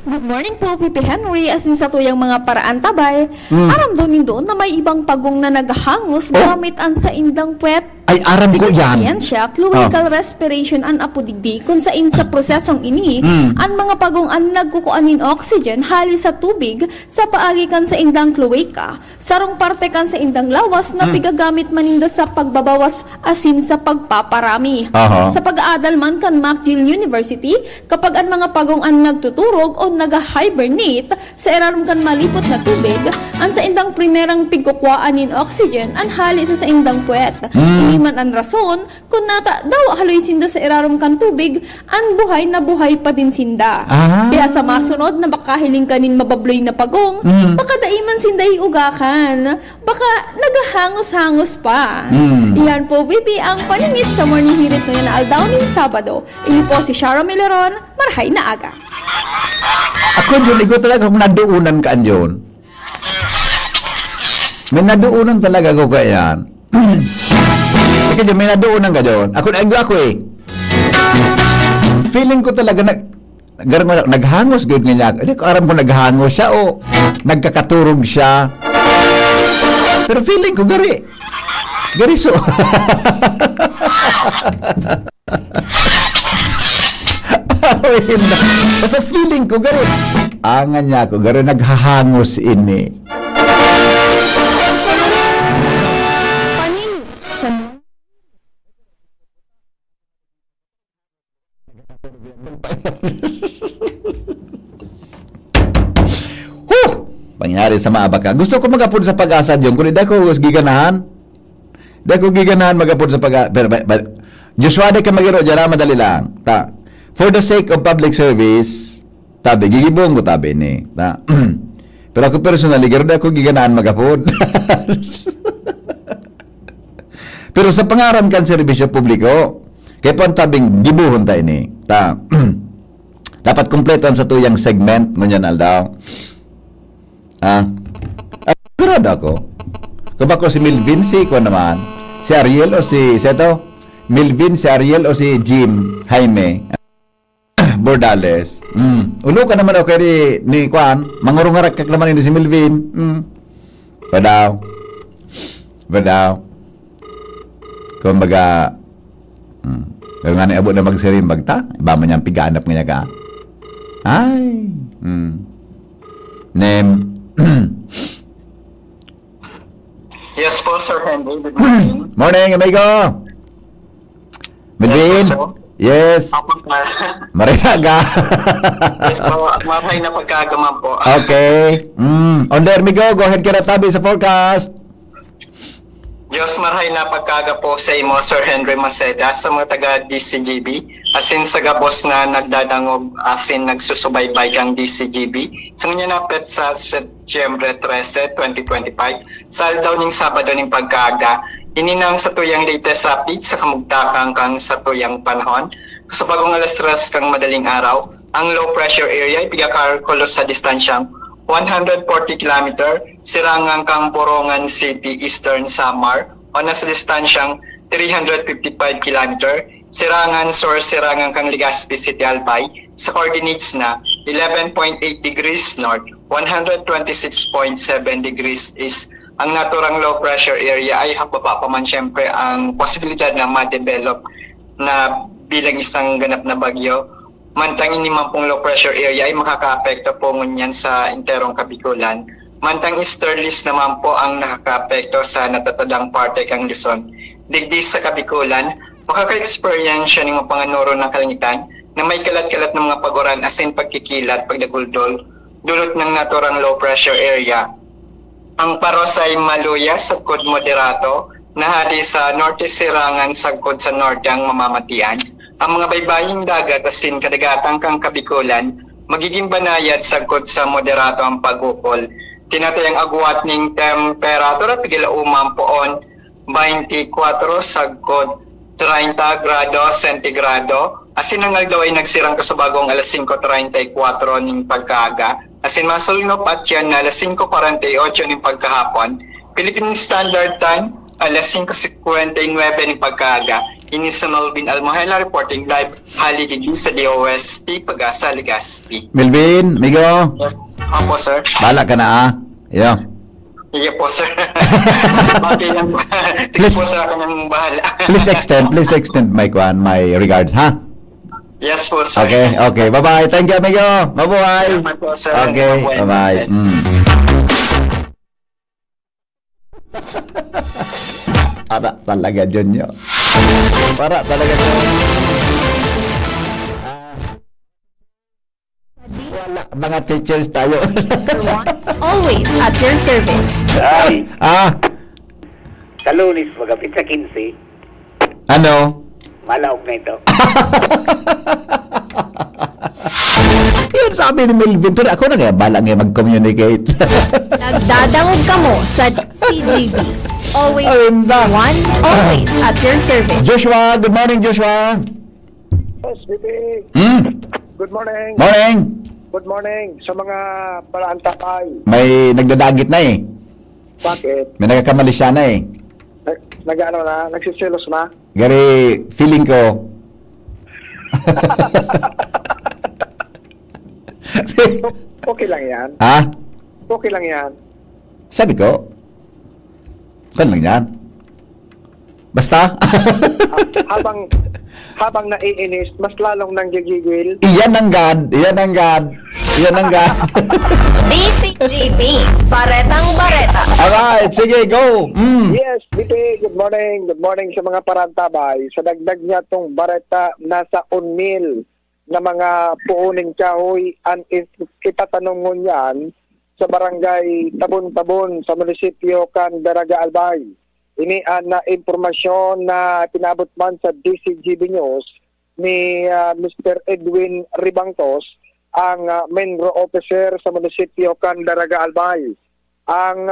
Good morning po, Pipi Henry. Asin sa tuyang mga paraan tabay, aram doon na may ibang pagong na naghangos gamit ang sa indang puwet. Ay, aram ko yan. Siyensya, clinical respiration an apudigdi kung sa sa prosesong ini, ang mga pagong an nagkukuanin oxygen hali sa tubig sa paagi kan sa indang cloaca. Sarong parte kan sa indang lawas na pigagamit maninda sa pagbabawas asin sa pagpaparami. Aha. Sa pag-aadal man kan McGill University, kapag ang mga pagong an nagtuturog o nag-hibernate sa erarum kan malipot na tubig, ang sa indang primerang pigkukuaan in oxygen ang hali sa indang puwet. Man ang rason kung nata daw haloy sinda sa irarom kan tubig ang buhay na buhay pa din sinda. Kaya sa masunod na makahiling kanin mababloy na pagong, baka daiman sinda iugakan, baka nagahangos-hangos pa. Iyan po, Bibi, ang paningit sa morning hirit ngayon na aldaw ng Sabado. Ini po si Shara Mileron, marhay na aga. Ako yun, ikaw talaga kung naduunan ka yun. May naduunan talaga ko kayan. Ikaw dyan, may naduunan ka dyan. Ako eh. Feeling ko talaga naghangos good niya. Hindi ko aram ko naghangos siya o nagkakaturog siya. Pero feeling ko gari. Gari so. Basta feeling ko gari. Angan niya ako, gari naghahangos ini. Paningit sa Pangyari sa maabaka. Gusto ko magapod sa pag-asa yun. Kung hindi ko giganahan. Hindi ko giganahan magapod sa pag-asa. Joshua, di ka magiro dyan, madali lang. For the sake of public service, tabi, gigibong ko tabi ni. Pero ako personally, garo di ako giganahan magapod. Pero sa pangaran kan serbisyo publiko, kaya po ang tabing gibuhon tayo ni. Dapat kumpleto sa tuyang segment, ngunyan aldaw. Grad ako. Kung ako si Milvin, si ko naman. Si Ariel o si Seto? Milvin, si Ariel o si Jim Jaime Bordales. Ulo ka naman ako kay ni Kwan. Mangurungarak kak naman ni si Milvin. Badaw. Kumbaga, kaya nga ni abot na magsirimbag ta. Iba man niyang piganap nga ka. Ay. Name. Yes po, Sir Henry. Good morning. Morning, amigo. Melvin? Yes po, sir. Yes. Ako, sir. Mariaga. Yes po, maray na pagkagaman po. Okay. On there, amigo. Go ahead kaya tabi sa forecast. Diyos maray na pagkaga po sa imo, Sir Henry Maceda, sa mga taga-DCGB, asin sa gabos na nagdadangog, asin nagsusubaybay kang DCGB. Sa nga napit sa Setyembre 13, 2025, sa aldaw ning Sabado ning pagkaga, ininang sa tuyang latest update sa kamugtakang kang sa tuyang panahon. Sa bagong alas 3 kang madaling araw, ang low pressure area pigakalkulo sa distansyang 140 km sirangan kang Borongan City, Eastern Samar o nasa distansyang 355 km sirangan sirangan kang Legazpi City, Albay sa coordinates na 11.8 degrees north, 126.7 degrees east. Ang naturang low pressure area ay hababa pa man syempre ang posibilidad na ma-develop na bilang isang ganap na bagyo. Mantang ini man pong low pressure area ay makaka-apekto po ngunyan sa interong Kabikulan. Mantang easterlies naman po ang nakaka-apekto sa natatadang parte kang Luzon. Digdi sa Kabikulan, makaka-experience siya ng mga panganuro ng kalangitan na may kalat-kalat ng mga paguran as in pagkikilat, pagdaguldol, dulot ng naturang low pressure area. Ang paros ay maluya, sagkod moderato, nahadi sa norte sirangan, sagkod sa norte ang mamamatian. Ang mga baybaying dagat as in kadagatang kang Kabikulan, magiging banayad sagkod sa moderato ang pagukol. Tinatayang agwat ng temperatura pigila umampoon 24 sagkod 30 grado sentigrado. Asin ang daw ay nagsirang kasabagong alas 5:34 ng pagkaaga. Asin masulnop at yan na alas 5:48 ng pagkahapon. Philippine Standard Time, alas 5:59 ng pagkaaga. Ini sa Melvin Almohela reporting live haligid sa DOST Pag-asa, Legazpi. Melvin, Migo, Yes. Opo, sir. bala ka na Iyo. Iya po, sir. Okay lang po. Sige Please. po, sir. Ako nang bahala. Please extend my regards, ha? Yes po, sir. Okay. Bye-bye. Thank you, Migo. Mabuhay. Salamat po, sir. Okay, Mabuhay. bye-bye. Yes. Para talaga dyan nyo. Para talaga dyan. Wala, mga teachers tayo. Always at your service. Ay, Ah, sa Lunes, magapit sa 15, ano? malaog na ito. Yun sabi ni Melvin, pero ako na kaya bala nga mag-communicate. Nagdadangog ka mo sa CGV. Always Ayun na. one, always at your service. Joshua, good morning, Joshua. Yes, Bibi. Good morning. Morning. Good morning sa mga palaantakay. May nagdadagit na eh. Bakit? May nagkakamali siya na eh. Nag-ano na? Nagsisilos na? Gary, feeling ko. Okay lang yan. Ha? Okay lang yan. Sabi ko, kan lang yan. Basta? habang naiinis, mas lalong nanggigigil. Iyan ang God. Iyan ang God. Iyan ang God. DCGP. Baretang bareta. Alright, sige, go. Yes, Bibi, good morning. Good morning sa mga parantabay. Sa dagdag niya tong bareta, nasa 1,000 na mga puuning kahoy ang itatanong yan sa barangay Tabon-Tabon sa munisipyo kan Daraga Albay. Ini na impormasyon na pinabot man sa DCGB News ni Mr. Edwin Ribangtos, ang Menro Officer sa munisipyo kan Daraga Albay. Ang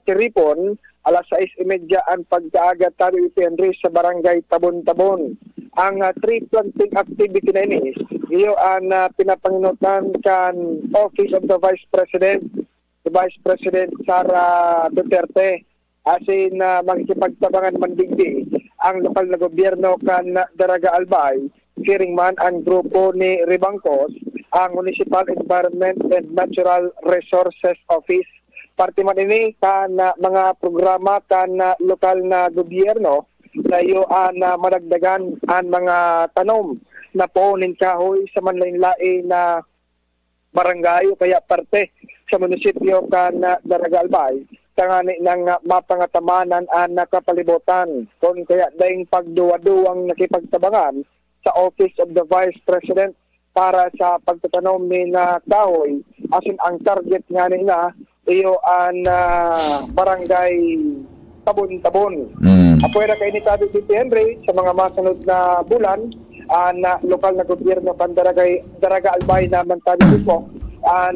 tiripon, alas 6:30 ang pagkaaga tayo Henry sa barangay Tabon-Tabon. Ang tree planting activity na ini, iyo ang pinapanginutan kan Office of the Vice President, the Vice President Sara Duterte. Asin makikipagtabangan man digdi ang lokal na gobyerno kan Daraga Albay, kiring man ang grupo ni Ribangkos, ang Municipal Environment and Natural Resources Office. Parte man ini kan mga programa kan lokal na gobyerno na iyo madagdagan ang mga tanom na puunin kahoy sa manlain-lain na barangay o kaya parte sa munisipyo kan Daraga Albay. Tangani ng mapangatamanan ang nakapalibutan. Kung kaya daing pagduwa-duwang nakipagtabangan sa Office of the Vice President para sa pagtatanom ni na kahoy, asin ang target nga nila iyo ang barangay Tabon-Tabon. Apwera kay ni Tabi City Henry sa mga masunod na bulan, na lokal na gobyerno kan Daraga Albay naman tayo mismo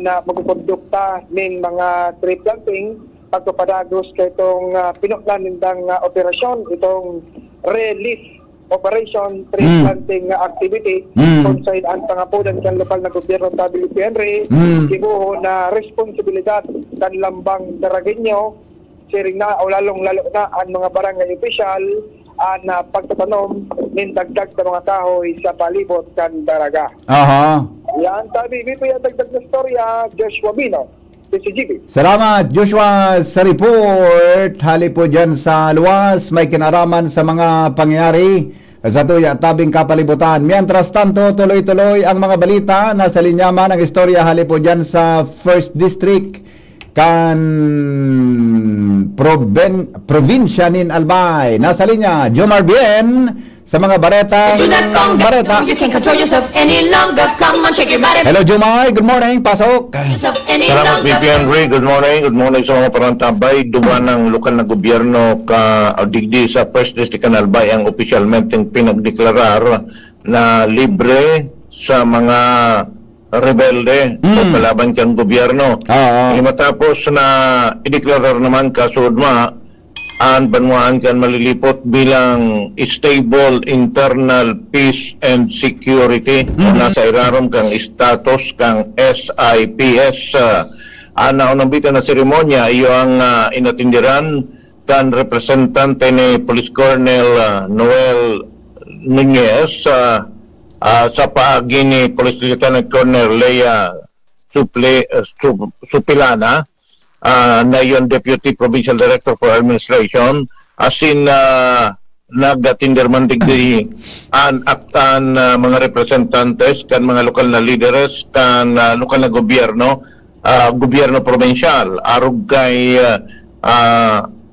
na magkukondukta ng mga tree planting pagpapadagos kay itong pinuklan nindang operasyon, itong release operation, tree planting activity, kung saan ang pangapunan kan lokal na gobyerno WP Henry, kibuho na responsibilidad kan lambang Daragueño, siring na o lalong-lalo na ang mga barangay official na pagtatanom ng dagdag sa mga kahoy sa palibot kan Daraga. Aha. Yan, tabi, dito yung dagdag na storya, Joshua Bino, DCGB. Salamat, Joshua, sa report. Hali po dyan sa luwas, may kinaraman sa mga pangyayari sa tuya tabing kapalibutan. Mientras tanto, tuloy-tuloy ang mga balita. Nasa linyaman ang istorya, hali po dyan sa 1st District kan probinsya nin Albay. Nasa linya, Jomar Bien sa mga bareta. Hello, Jomar. Good morning. Pasok. Salamat, VP Henry. Good morning. Good morning sa mga parantabay. Duwa ng lokal na gobyerno digdi sa 1st District ng Albay ang opisyalmente pinagdeklarar na libre sa mga rebelde o kalaban kang gobyerno. Matapos na ideklarar naman kasudma ang banwaan kan malilipot bilang stable internal peace and security nasa irarom kang status kang SIPS. Naunang bitan na seremonya iyo ang inatindiran kan representante ni Police Colonel Noel Nunez sa paagi ni Police Lieutenant Colonel Lea Supilana na yung Deputy Provincial Director for Administration asin nagatinderman digdi an aktan mga representantes kan mga lokal na leaders kan lokal na gobyerno provincial arug kay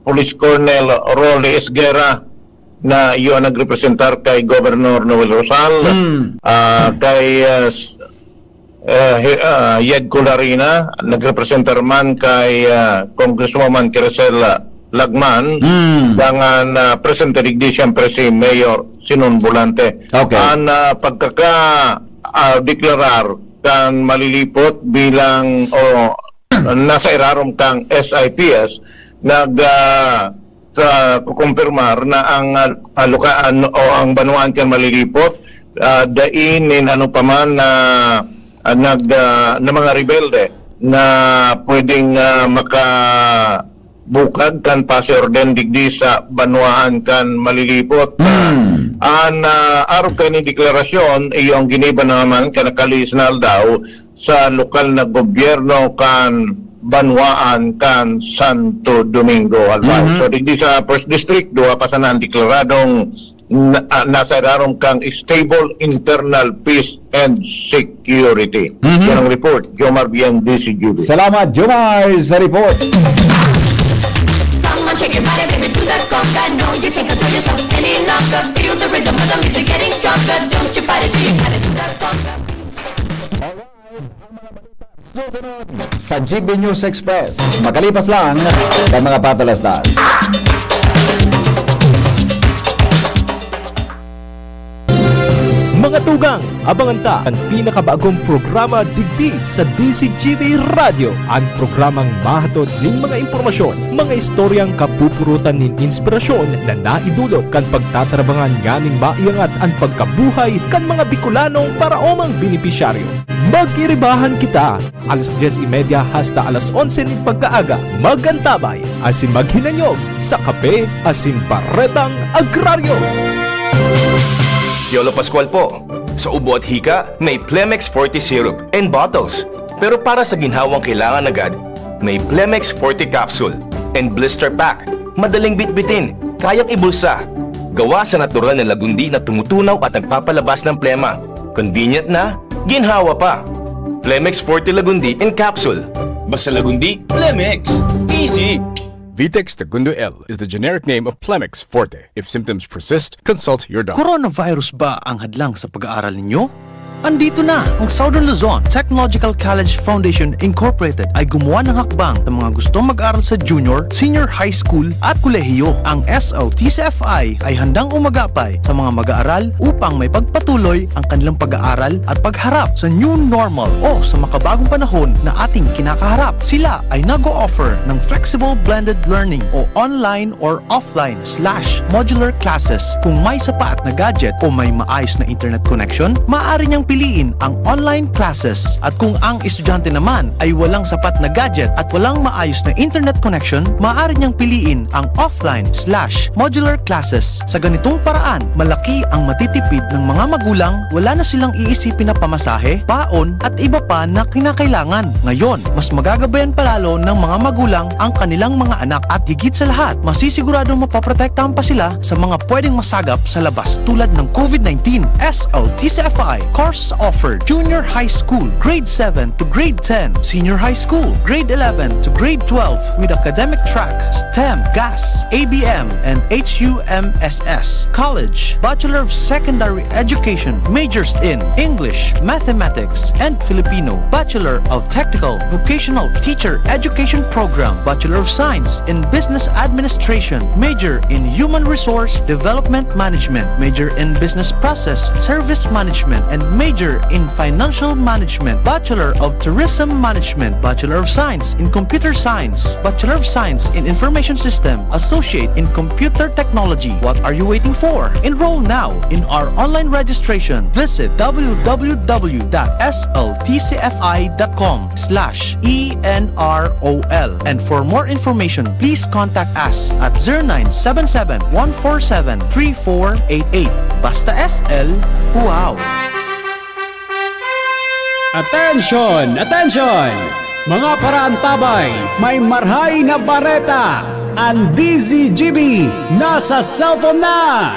Police Colonel Rolly Esguera na iyo nagrepresentar kay Governor Noel Rosal, kay Yed Colarina, nagrepresentar man kay Congresswoman Crisel Lagman, dangan presente digdi siyempre si Mayor Sinon Volante. Okay. Ang pagkaka-deklarar kan malilipot bilang nasa irarom kang SIPS, kukumpirmar na ang lukaan o ang banwaan kang malilipot dainin ano pa man na mga rebelde na pwedeng makabukad kan pasi-orden digdi sa banwaan kan malilipot. Araw kayo ni deklarasyon iyong giniba naman kanakalisnal daw sa lokal na gobyerno kan banwaan kan Santo Domingo, Albay. So digdi sa 1st District, duha pa sana ang deklaradong nasa irarom kang stable internal peace and security. Yan ang report, Jomar Bien, DCGB. Salamat, Jomar, sa report. Sa GB News Express, makalipas lang ang mga patalastas. Mga tugang, abangan ta ang pinakabagong programa digdi sa DCGB Radio. Ang programang mahatod ning mga impormasyon, mga istoryang kapupurutan nin inspirasyon na naidulot kan pagtatrabangan nganing maiangat ang pagkabuhay kan mga Bicolanong paraomang benepisyaryo. Magiribahan kita, alas 10:30 hasta alas 11 ning pagkaaga. Magantabay, asin maghinanyog sa kape, asin baretang agraryo. Yolo Pascual po. Sa ubo at hika, may Plemex Forte Syrup and bottles. Pero para sa ginhawang kailangan agad, may Plemex Forte Capsule and Blister Pack. Madaling bitbitin, kayang ibulsa. Gawa sa natural na lagundi na tumutunaw at nagpapalabas ng plema. Convenient na, ginhawa pa. Plemex Forte Lagundi in Capsule. Basta lagundi, Plemex. Easy! Vitex Segundo L is the generic name of Plemex Forte. If symptoms persist, consult your doctor. Coronavirus ba ang hadlang sa pag-aaral ninyo? Andito na ang Southern Luzon Technological College Foundation Incorporated ay gumawa ng hakbang ng mga gustong mag-aral sa junior, senior high school at kolehiyo. Ang SLTCFI ay handang umagapay sa mga mag-aaral upang may pagpatuloy ang kanilang pag-aaral at pagharap sa new normal o sa makabagong panahon na ating kinakaharap. Sila ay nag-o-offer ng flexible blended learning o online or offline/modular classes. Kung may sapat na gadget o may maayos na internet connection, maaari niyang piliin ang online classes. At kung ang estudyante naman ay walang sapat na gadget at walang maayos na internet connection, maaari niyang piliin ang offline/modular classes. Sa ganitong paraan, malaki ang matitipid ng mga magulang, wala na silang iisipin na pamasahe, baon at iba pa na kinakailangan. Ngayon, mas magagabayan palalo ng mga magulang ang kanilang mga anak at higit sa lahat, masisiguradong mapaprotektahan pa sila sa mga pwedeng masagap sa labas tulad ng COVID-19. SLTCFI course offered junior high school, grade 7 to grade 10, senior high school, grade 11 to grade 12 with academic track, STEM, GAS, ABM, and HUMSS. College, Bachelor of Secondary Education, majors in English, Mathematics, and Filipino. Bachelor of Technical Vocational Teacher Education Program, Bachelor of Science in Business Administration, major in Human Resource Development Management, major in Business Process Service Management, and major in Financial Management, Bachelor of Tourism Management, Bachelor of Science in Computer Science, Bachelor of Science in Information System, Associate in Computer Technology. What are you waiting for? Enroll now in our online registration. Visit www.sltcfi.com/ENROL. And for more information, please contact us at 0977-147-3488. Basta SL, wow! Attention! Attention! Mga parantabay, may marhay na bareta! Ang DZGB nasa cellphone na!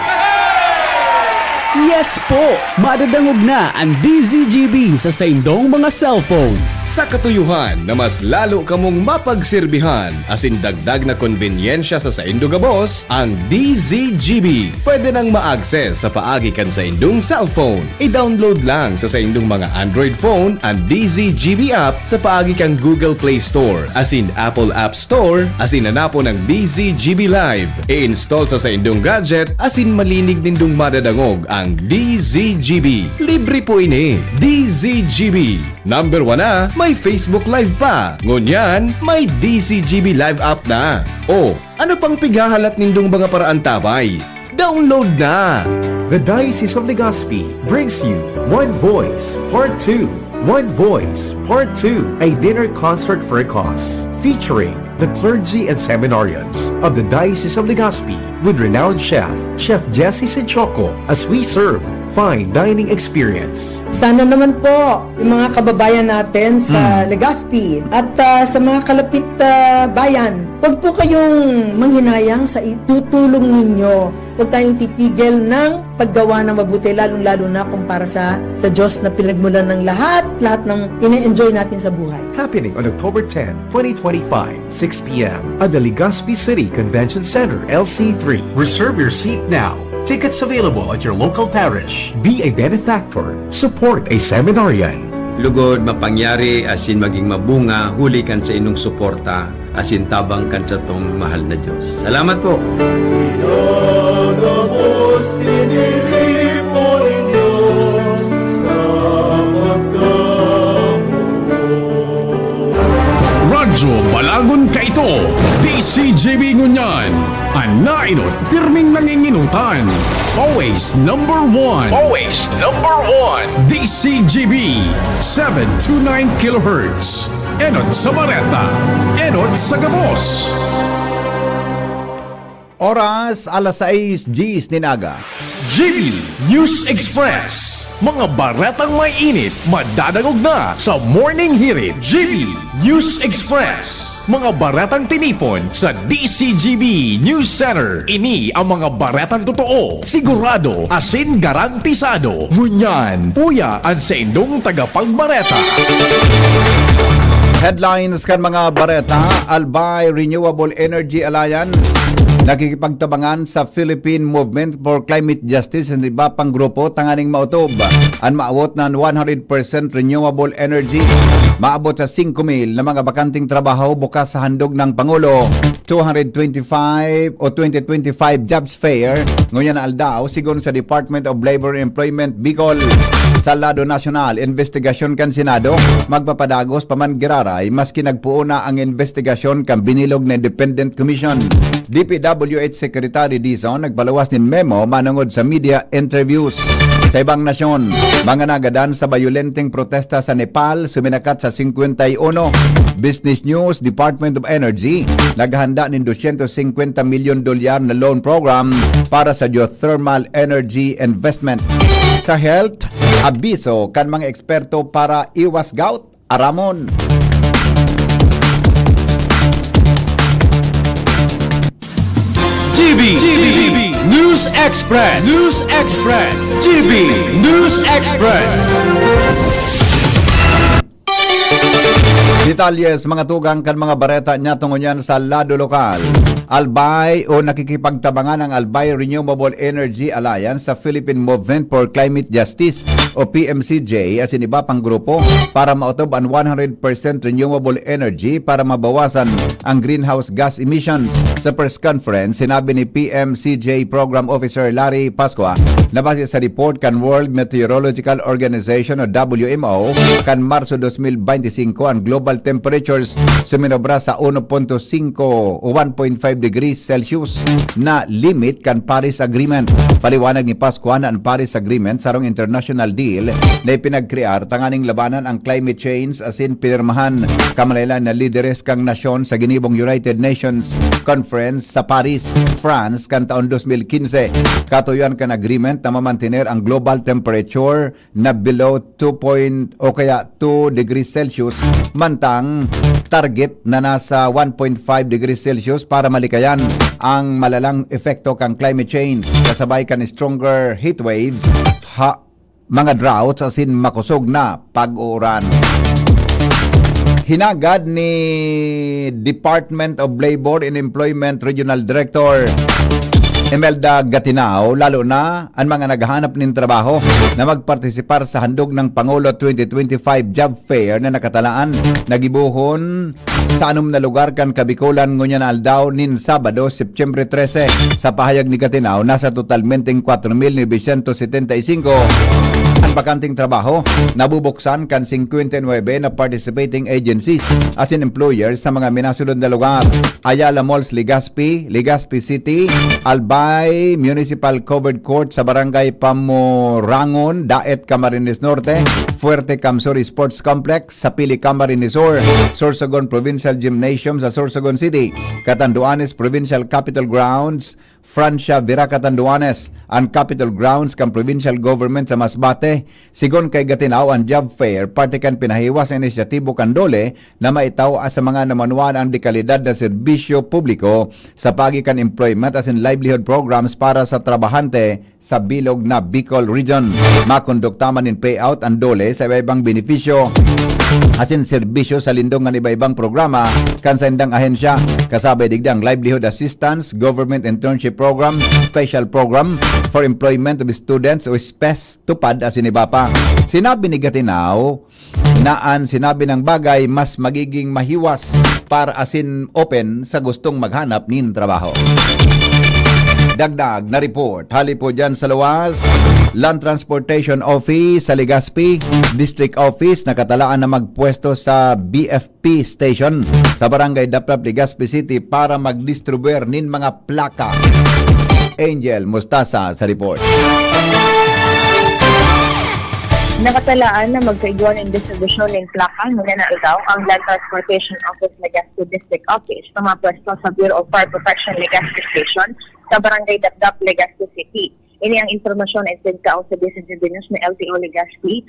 Yes po! Madadangog na ang DZGB sa saindong mga cellphone. Sa katuyuhan na mas lalo kamong mapagserbihan asin dagdag na konbenyensya sa saindong gabos, ang DZGB pwede nang ma-access sa paagi kan sa indong cellphone. I-download lang sa saindong mga Android phone ang DZGB app sa paagi kang Google Play Store asin Apple App Store asin hanapo ng DZGB Live. I-install sa saindong gadget asin malinig nindong madadangog ang DZGB. Libre po ini. DZGB. Number 1 na, may Facebook Live pa. Ngunyan, may DZGB Live app na. O, ano pang pighahalat nindong mga paraan tabay? Download na! The Diocese of Legazpi brings you One Voice Part 2. One Voice Part 2, a dinner concert for a cause, featuring the clergy and seminarians of the Diocese of Legazpi with renowned chef Jesse Senchoco, as we serve fine dining experience. Sana naman po yung mga kababayan natin sa Legazpi at sa mga kalapit bayan, huwag po kayong manghinayang sa itutulong ninyo. Huwag tayong titigil ng paggawa ng mabuti, lalong-lalo na kung para sa Diyos na pinagmulan ng lahat ng ine-enjoy natin sa buhay. Happening on October 10, 2025, 6 p.m. at the Legazpi City Convention Center, LC3. Reserve your seat now. Tickets available at your local parish. Be a benefactor. Support a seminarian. Lugod mapangyari asin maging mabunga, huli kan sa inong suporta asin tabang kan sa tong mahal na Diyos. Salamat po. Radyo Balagon Kaito, DCGB Ngunyan, ang nainot pirming nanginginutan. Always number 1. Always number 1. DCGB 729 kHz. Enot sa Bareta, enot sa Gabos. Oras alas 6:10 ninaga. GB News Express. Mga baretang may init, madadagog na sa Morning Hirit. GB News Express. Mga baretang tinipon sa DCGB News Center. Ini ang mga baretang totoo, sigurado, asin garantisado. Ngunyan, puya ang sa indong tagapagbareta. Headlines kan mga bareta. Albay Renewable Energy Alliance nakikipagtabangan sa Philippine Movement for Climate Justice and iba pang grupo tanganing mautob ang maabot ng 100% renewable energy. Maabot sa 5,000 na mga bakanting trabaho bukas sa handog ng Pangulo. 225 o 2025 jobs fair ngunyan na aldaw sigon sa Department of Labor and Employment Bicol. Sa lado nasyonal, investigasyon kan Senado magpapadagos paman giraray maski nagpuo na ang investigasyon kan binilog na Independent Commission. DPWH Secretary Dizon nagpalawas nin memo manungod sa media interviews. Sa ibang nasyon, mga nagadan sa bayolenteng protesta sa Nepal suminakat sa 51. Business News, Department of Energy naghanda ng $250 milyon na loan program para sa geothermal energy investment. Sa health, abiso kan mga eksperto para iwas gout, aramon. GB News Express. News Express. GB News Express. Detalyes mga tugang kan mga bareta niya tungon yan sa lado lokal. Albay o nakikipagtabangan ang Albay Renewable Energy Alliance sa Philippine Movement for Climate Justice o PMCJ as in iba pang grupo para mautob ang 100% renewable energy para mabawasan ang greenhouse gas emissions. Sa press conference, sinabi ni PMCJ Program Officer Larry Pascua na base sa report kan World Meteorological Organization o WMO kan Marso 2025 ang global temperatures suminobra sa 1.5 o 1.5 degrees Celsius na limit kan Paris Agreement. Paliwanag ni Pascua na ang Paris Agreement sarong international deal na ipinagkrear tanganing labanan ang climate change asin pinirmahan kamalailan na lideres kang nasyon sa ginibong United Nations Conference sa Paris, France kan taon 2015. Katuyan kan agreement na mamantiner ang global temperature na below 2 degrees Celsius mantang target na nasa 1.5 degrees Celsius para malikayan ang malalang epekto kang climate change kasabay kan stronger heat waves, mga droughts asin makusog na pag-uuran. Hinagad ni Department of Labor and Employment Regional Director Imelda Gatinao, lalo na ang mga naghahanap ng trabaho na magpartisipar sa handog ng Pangulo 2025 Job Fair na nakatalaan nagibuhon sa anom na lugar kan Kabikulan ngunyan aldaw nin Sabado, September 13. Sa pahayag ni Gatinao, nasa totalmente 4,975 ang bakanting trabaho nabubuksan kan 59 na participating agencies as in employers sa mga minasulod na lugar. Ayala Malls, Legazpi, Legazpi City, Albay Municipal Covered Court sa Barangay Pamurangon, Daet, Camarines Norte, Fuerte Camsori Sports Complex sa Pili, Camarines Sur, Sorsogon Provincial Gymnasium sa Sorsogon City, Catanduanes Provincial Capitol Grounds, Francia Vera Catanduanes, ang Capitol Grounds kang Provincial Government sa Masbate. Sigon kay Gatinao ang job fair, parte kan pinahiwas ang inisyatibo kandole na maitaw sa mga namanuan ang dekalidad na serbisyo publiko sa pagikan employment as in livelihood programs para sa trabahante sa bilog na Bicol Region. Makonduktaman in payout ang dole sa iba-ibang benepisyo asin serbisyo sa lindong ng iba-ibang programa kan sa indang ahensya kasabay digdang livelihood assistance, government internship program, special program for employment of students o SPES tupad asin iba pa. Sinabi ni Gatinao na ang sinabi ng bagay mas magiging mahiwas para asin open sa gustong maghanap nin trabaho. Dagdag na report, hali po dyan sa luwas, Land Transportation Office sa Legazpi, District Office nakatalaan na magpwesto sa BFP Station sa Barangay Daplap, Legazpi City para magdistribuer nin mga plaka. Angel Mustasa sa report. Nakatalaan na magkaigwan ng distribusyon ng plaka mula na aldaw ang Land Transportation Office Legazpi District Office sa mga pwesto sa Bureau of Fire Protection Legazpi Station sa Barangay Dapdap, Legazpi City. Ini ang informasyon na isinkaw sa DCGB News na LTO Legazpi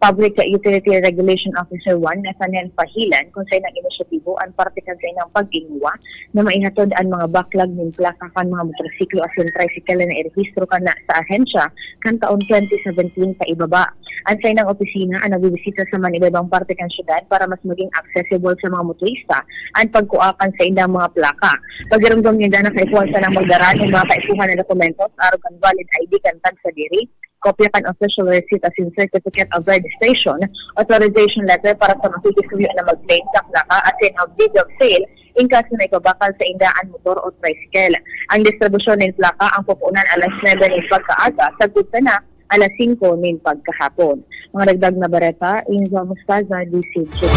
Public Utility Regulation Officer 1 na Sanel Pahilan kung sa inang inisyatibo ang parte kan sa inang pag-inwa na maihatod ang mga backlog ng plaka kan mga motorsiklo asin tricycle na irehistro kan na sa ahensya kan taon 2017 pa ibaba. Ang sa inang opisina ang nagbibisita sa manibang parte kan syudad para mas maging accessible sa mga motorista ang pagkuakan sa inang mga plaka. Pagramdam niya na kaipuan sa ng magdaraan ng mga kaipuhan na dokumentos araw kan valid ID kan tag sa diri, kopya kan official receipt as in certificate of registration, authorization letter para sa makikisuyo na mag-claim sa plaka at in of deed of sale in kaso na ikabakal sa indaan motor o tricycle. Ang distribusyon ng plaka ang pupunan alas 9 ng pagkaaga, sagod na alas 5 ng pagkahapon. Mga dagdag na bareta, Inzo Mustaza, DCG.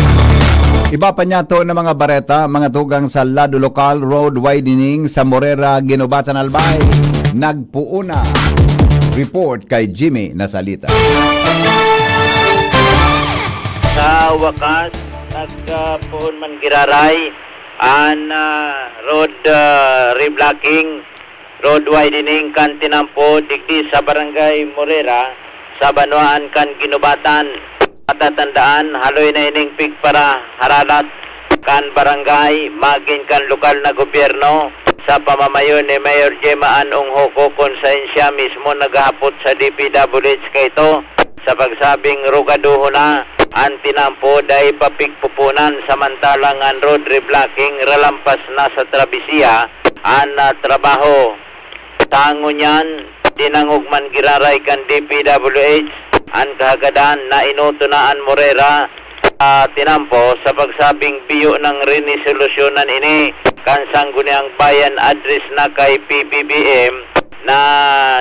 Iba pa niya to na mga bareta, mga tugang sa Lado Local Road Widening sa Morera, Ginobatan, Albay. Nagpuuna. Report kay Jimmy Nasalita. Sa wakas, nagpuon man giraray an road reblocking, road widening kan tinampo digdi sa barangay Morera sa Banuan kan Ginobatan. Matatandaan, haloy na ining pig para haralat kan barangay, maging kan lokal na gobyerno sa pamamayo ni Mayor Gemma Anong Hoko konsensya mismo naghapot sa DPWH kay ito sa pagsabing rugaduho na ang tinampo dahil papigpupunan samantalang ang road reblocking ralampas na sa Trabisia ang trabaho. Tango niyan, dinangugman giraray kan DPWH ang kahagadan na inuto na ang Morera tinampo sa pagsabing biyo ng rinisolusyonan ini kansang guniang bayan address na kay PBBM na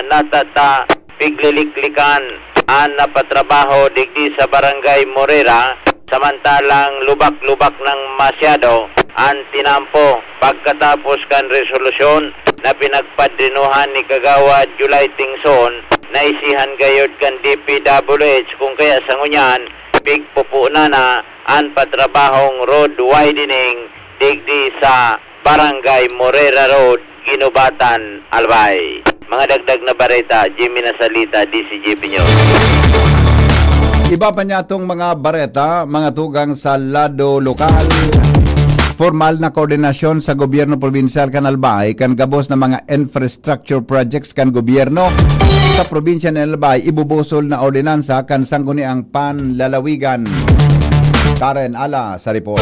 natata pigliliklikan ang napatrabaho digdi sa barangay Morera samantalang lubak-lubak ng masyado ang tinampo pagkatapos kan resolusyon na pinagpadrinuhan ni Kagawad July Tingson na isihan gayod kan DPWH kung kaya sa ngunyan pigpupuna na ang patrabahong road widening digdi sa Barangay Morera Road, Ginobatan, Albay. Mga dagdag na bareta, Jimmy Nasalita, DCGP News. Iba pa niya itong mga bareta, mga tugang sa Lado Lokal. Formal na koordinasyon sa gobyerno provincial kan Albay kan gabos na mga infrastructure projects kan gobyerno sa probinsya ng Albay ibubusol na ordinansa kan sangguniang panlalawigan. Karen Ala sa report.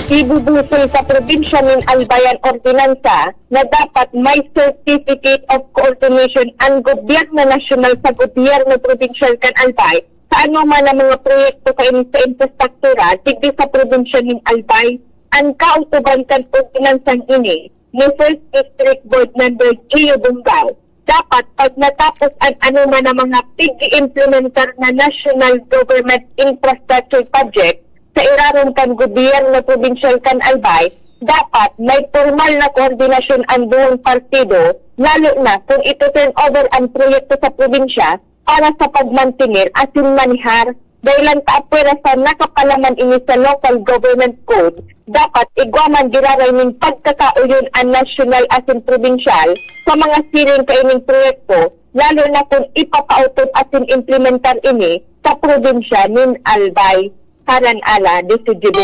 Ibubusol sa probinsya ng Albayan ordinansa na dapat may certificate of coordination ang gobyerno nasyonal sa gobyerno provincial kan Albay sa anuman ang mga proyekto sa infrastruktura digdi sa probinsya ng Albay. Ang kautuban kan ordinansang ini ni First District Board Member Gio Bungaw. Dapat pag natapos ang anuman ang mga pig-implementar na national government infrastructure project sa iraron kan gobyerno provincial kan Albay, dapat may formal na koordinasyon ang buong partido, lalo na kung ito turn over ang proyekto sa probinsya para sa pagmantingil asin manihar dahil ang kaapwera sa nakapalaman ini sa local government code, dapat igwaman giraray ng pagkakauyon ang national asin provincial sa mga siring kaining proyekto, lalo na kung ipapautot asin implementar ini sa probinsya ng Albay. Karan Ala, DCGB.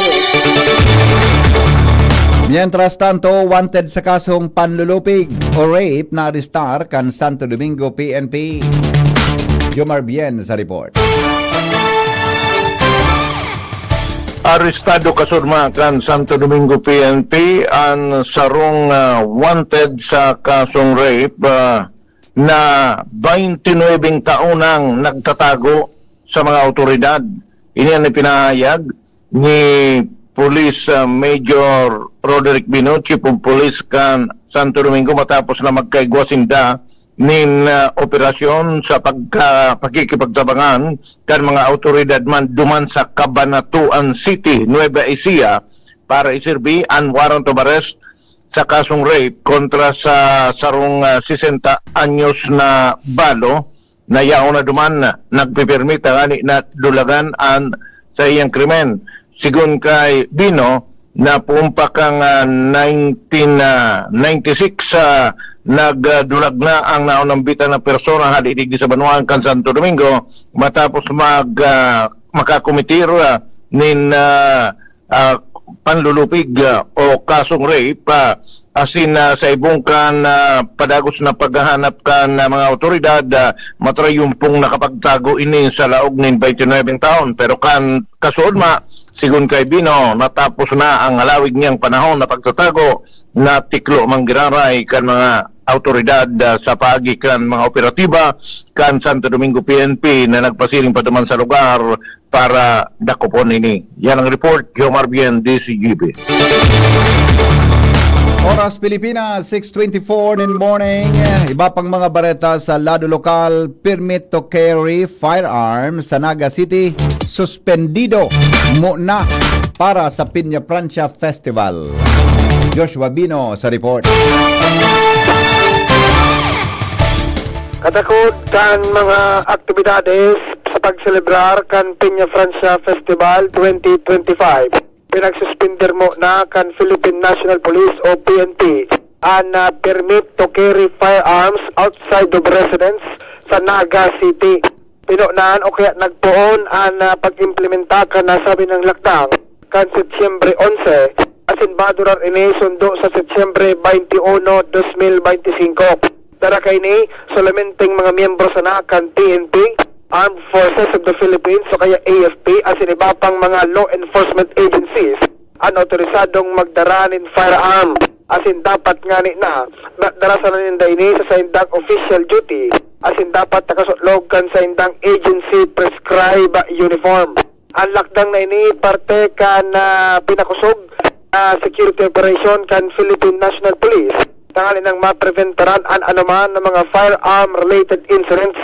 Mientras tanto, wanted sa kasong panlulupig o rape na arestar kan Santo Domingo PNP. Yomar Bien sa report. Arestado kasurma kan Santo Domingo PNP ang sarong wanted sa kasong rape na 29 taonang nagtatago sa mga otoridad. Ini ang pinahayag ni Police Major Roderick Binucci pong Police kan Santo Domingo matapos na magkaigwasinda nin operasyon sa pagkikipagtabangan kan mga otoridad man duman sa Cabanatuan City, Nueva Ecija para iserbi ang warrant of arrest sa kasong rape kontra sa sarong 60 anyos na balo na yaon na duman nagpipirmita gani na dulagan ang sa iyang krimen. Sigun kay Bino, na puumpa kang 1996 nagdulag na ang naunambitan na persona halidig sa Banuan kan Santo Domingo matapos makakomitir nin panlulupig o kasong rape asin sa ibong kan padagos na paghahanap kan mga otoridad matrayumpong nakapagtago ini sa laog nin 29 taon pero kan kasuod sigun kay Bino natapos na ang halawig niyang panahon na pagtatago na tiklo manggiraray kan mga autoridad sa paagi kan mga operatiba kan Santo Domingo PNP na nagpasiling patuman sa lugar para dakopon ini. Yan ang report, Jomar Bien, DCGB. Oras Pilipinas, 6:24 in the morning. Iba pang mga bareta sa lado lokal, permit to carry firearms sa Naga City, suspendido muna para sa Piña Francia Festival. Joshua Bino sa report. Katakod kan mga aktibidades sa pagselebrar kan Piña Francia Festival 2025. Pinagsuspender mo na kan Philippine National Police o PNP ang permit to carry firearms outside of residence sa Naga City. Pinunaan o kaya nagpuon ang pag-implementa kan nasabi ng lakdang kan Setyembre 11 asin badurar ini sundo sa Setyembre 21, 2025. Tara kay ni solamenteng mga miyembro sa nakan PNP, Armed Forces of the Philippines o kaya AFP asin iba pang mga law enforcement agencies ang autorisadong magdaranin firearm asin dapat nga ni na darasan na ninda ini sa indang official duty asin dapat nakasutlog kan sa indang agency prescribed uniform. Ang lakdang na ini parte kan pinakusog security operation kan Philippine National Police tangali nang mapreventaran ang anuman ng mga firearm-related incidents,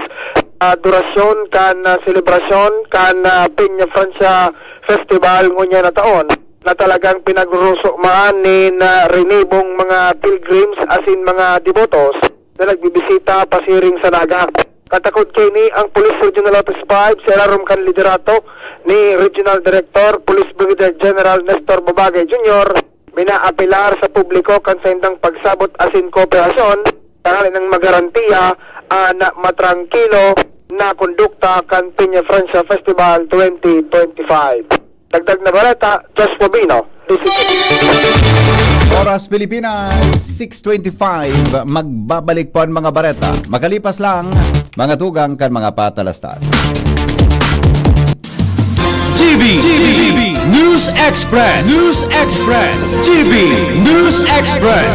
durasyon kan selebrasyon kan Piña Francia Festival ngunya na taon na talagang pinagrurusumaan ni renibong mga pilgrims asin mga devotos na nagbibisita pasiring sa Naga. Katakot kay ni ang Police Regional Office 5 sa ilalim kan liderato ni Regional Director Police Brigadier General Nestor Babagay Jr. Minaapilar sa publiko kan sa indang pagsabot asin kooperasyon tangali ng magarantiya na matrangkilo na kondukta kan Piña Francia Festival 2025. Dagdag na balita, Joshua Bino, Oras Pilipinas, 6:25. Magbabalik po ang mga bareta. Makalipas lang, mga tugang kan mga patalastas. GB News Express. GB News Express.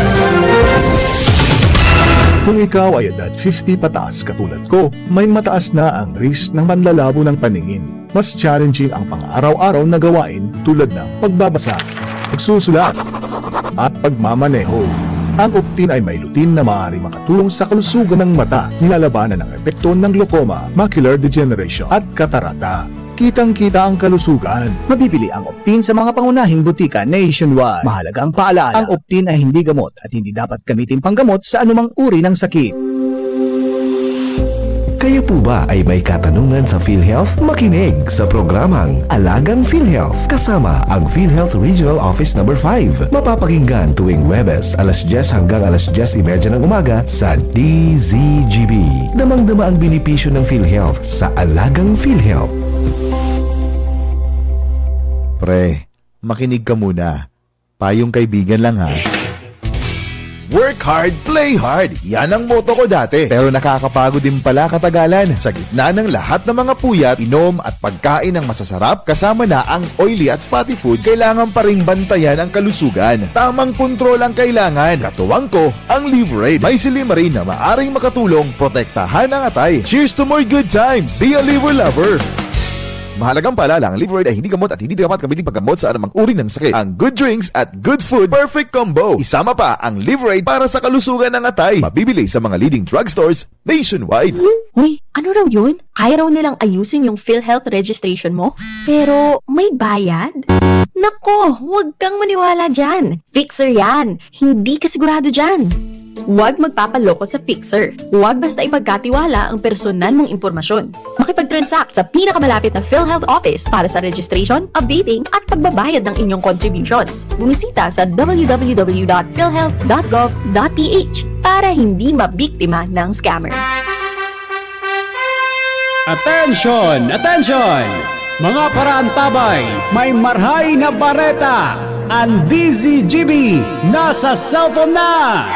Kung ikaw ay edad 50 pataas katulad ko, may mataas na ang risk ng panlalabo ng paningin. Mas challenging ang pang-araw-araw na gawain tulad ng pagbabasa, pagsusulat, at pagmamaneho. Ang Optin ay may lutin na maaari makatulong sa kalusugan ng mata, nilalabanan ang epekto ng glaucoma, macular degeneration at katarata. Kitang-kita ang kalusugan. Mabibili ang Optin sa mga pangunahing butika nationwide. Mahalagang paalala, ang Optin ay hindi gamot at hindi dapat gamitin panggamot sa anumang uri ng sakit. Kayo po ba ay may katanungan sa PhilHealth? Makinig sa programang Alagang PhilHealth kasama ang PhilHealth Regional Office No. 5. Mapapakinggan tuwing Huwebes alas 10 hanggang alas 10:30 ng umaga sa DZGB. Damang-dama ang benepisyo ng PhilHealth sa Alagang PhilHealth. Pre, makinig ka muna. Payong kaibigan lang ha. Work hard, play hard. Yan ang motto ko dati. Pero nakakapagod din pala katagalan. Sa gitna ng lahat ng mga puyat, inom at pagkain ng masasarap, kasama na ang oily at fatty foods, kailangan pa ring bantayan ang kalusugan. Tamang kontrol ang kailangan. Katuwang ko, ang Liverade. May Silimarin na maaring makatulong protektahan ang atay. Cheers to more good times. Be a liver lover. Mahalagang paalala, ang Liverade ay hindi gamot at hindi dapat gamitin paggamot sa anumang uri ng sakit. Ang good drinks at good food, perfect combo. Isama pa ang Liverade para sa kalusugan ng atay. Mabibili sa mga leading drugstores nationwide. Uy, ano raw yun? Kaya raw nilang ayusin yung PhilHealth registration mo? Pero may bayad? Nako, huwag kang maniwala dyan. Fixer yan. Hindi ka sigurado dyan. Huwag magpapaloko sa fixer. Huwag basta ipagkatiwala ang personal mong impormasyon. Makipag-transact sa pinakamalapit na PhilHealth office para sa registration, updating at pagbabayad ng inyong contributions. Bumisita sa www.philhealth.gov.ph para hindi mabiktima ng scammer. Attention! Attention! Mga paraantabay, may marhay na bareta! Ang DZGB nasa cellphone na!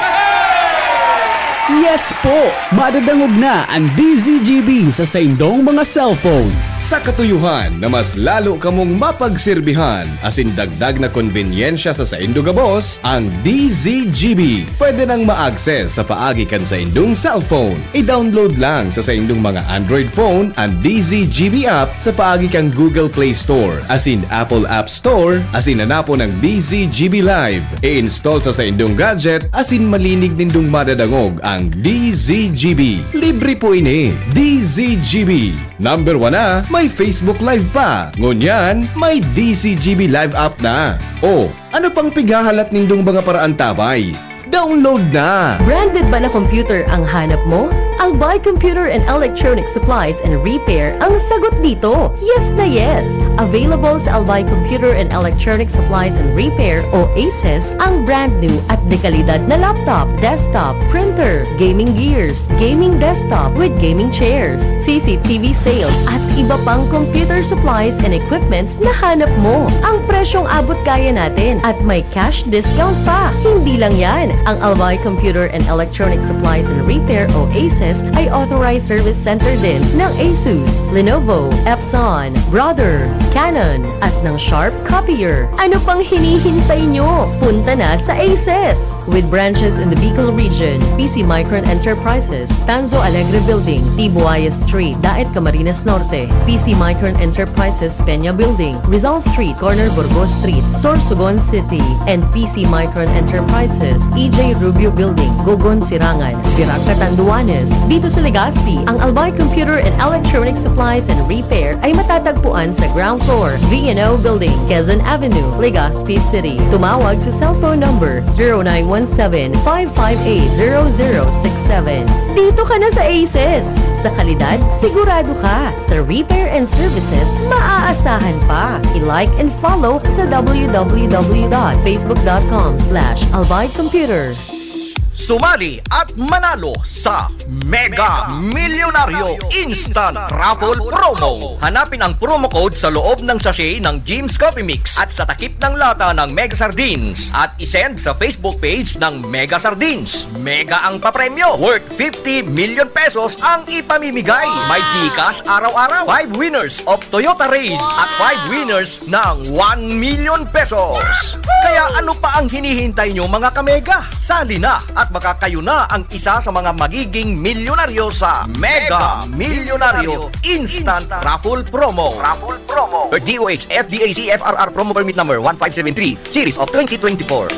Yes po! Madadangog na ang DZGB sa saindong mga cellphone. Sa katuyuhan na mas lalo kamong mapagsilbihan asin dagdag na konbinyensya sa saindo gabos, ang DZGB pwede nang ma-access sa paagi kan sa indong cellphone. I-download lang sa saindong mga Android phone ang DZGB app sa paagi kang Google Play Store asin Apple App Store asin hanapo ng DZGB Live. I-install sa saindong gadget asin malinig nindong madadangog ang DZGB. Libre po ini. DZGB. Number 1 na, may Facebook Live pa. Ngunyan, may DZGB Live app na. O, ano pang pigahalat nindong mga paraan tabay? Download na! Branded ba na computer ang hanap mo? Albay Computer and Electronic Supplies and Repair ang sagot dito. Yes na yes! Available sa Albay Computer and Electronic Supplies and Repair o ACES ang brand new at dekalidad na laptop, desktop, printer, gaming gears, gaming desktop with gaming chairs, CCTV sales at iba pang computer supplies and equipments na hanap mo. Ang presyong abot kaya natin at may cash discount pa. Hindi lang yan. Ang Albay Computer and Electronic Supplies and Repair o ACES ay authorized service center din ng ASUS, Lenovo, Epson, Brother, Canon at ng Sharp Copier. Ano pang hinihintay nyo? Punta na sa ACES! With branches in the Bicol region, PC Micron Enterprises, Tanzo Alegre Building, Tibuaya Street, Daet Camarines Norte, PC Micron Enterprises, Peña Building, Rizal Street, Corner Burgos Street, Sorsogon City, and PC Micron Enterprises, EJ Rubio Building, Gogon Sirangan, Virac Catanduanes. Dito sa Legazpi, ang Albay Computer and Electronic Supplies and Repair ay matatagpuan sa ground floor, VNO Building, Quezon Avenue, Legazpi City. Tumawag sa cellphone number 0917-558-0067. Dito ka na sa ACES. Sa kalidad, sigurado ka. Sa repair and services, maaasahan pa. I-like and follow sa www.facebook.com/albaycomputer. Sumali at manalo sa Mega Milyonaryo Instant Raffle Promo. Hanapin ang promo code sa loob ng sachet ng Jim's Coffee Mix at sa takip ng lata ng Mega Sardines at isend sa Facebook page ng Mega Sardines. Mega ang papremyo. Worth 50 million pesos ang ipamimigay. May Gcash araw-araw. 5 winners of Toyota Race at 5 winners ng 1 million pesos. Kaya ano pa ang hinihintay nyo mga kamega? Sali na at baka kayo na ang isa sa mga magiging milyonaryo sa Mega Milyonaryo Instant Raffle Promo. DOH FDAC FRR Promo Permit Number 1573 Series of 2024.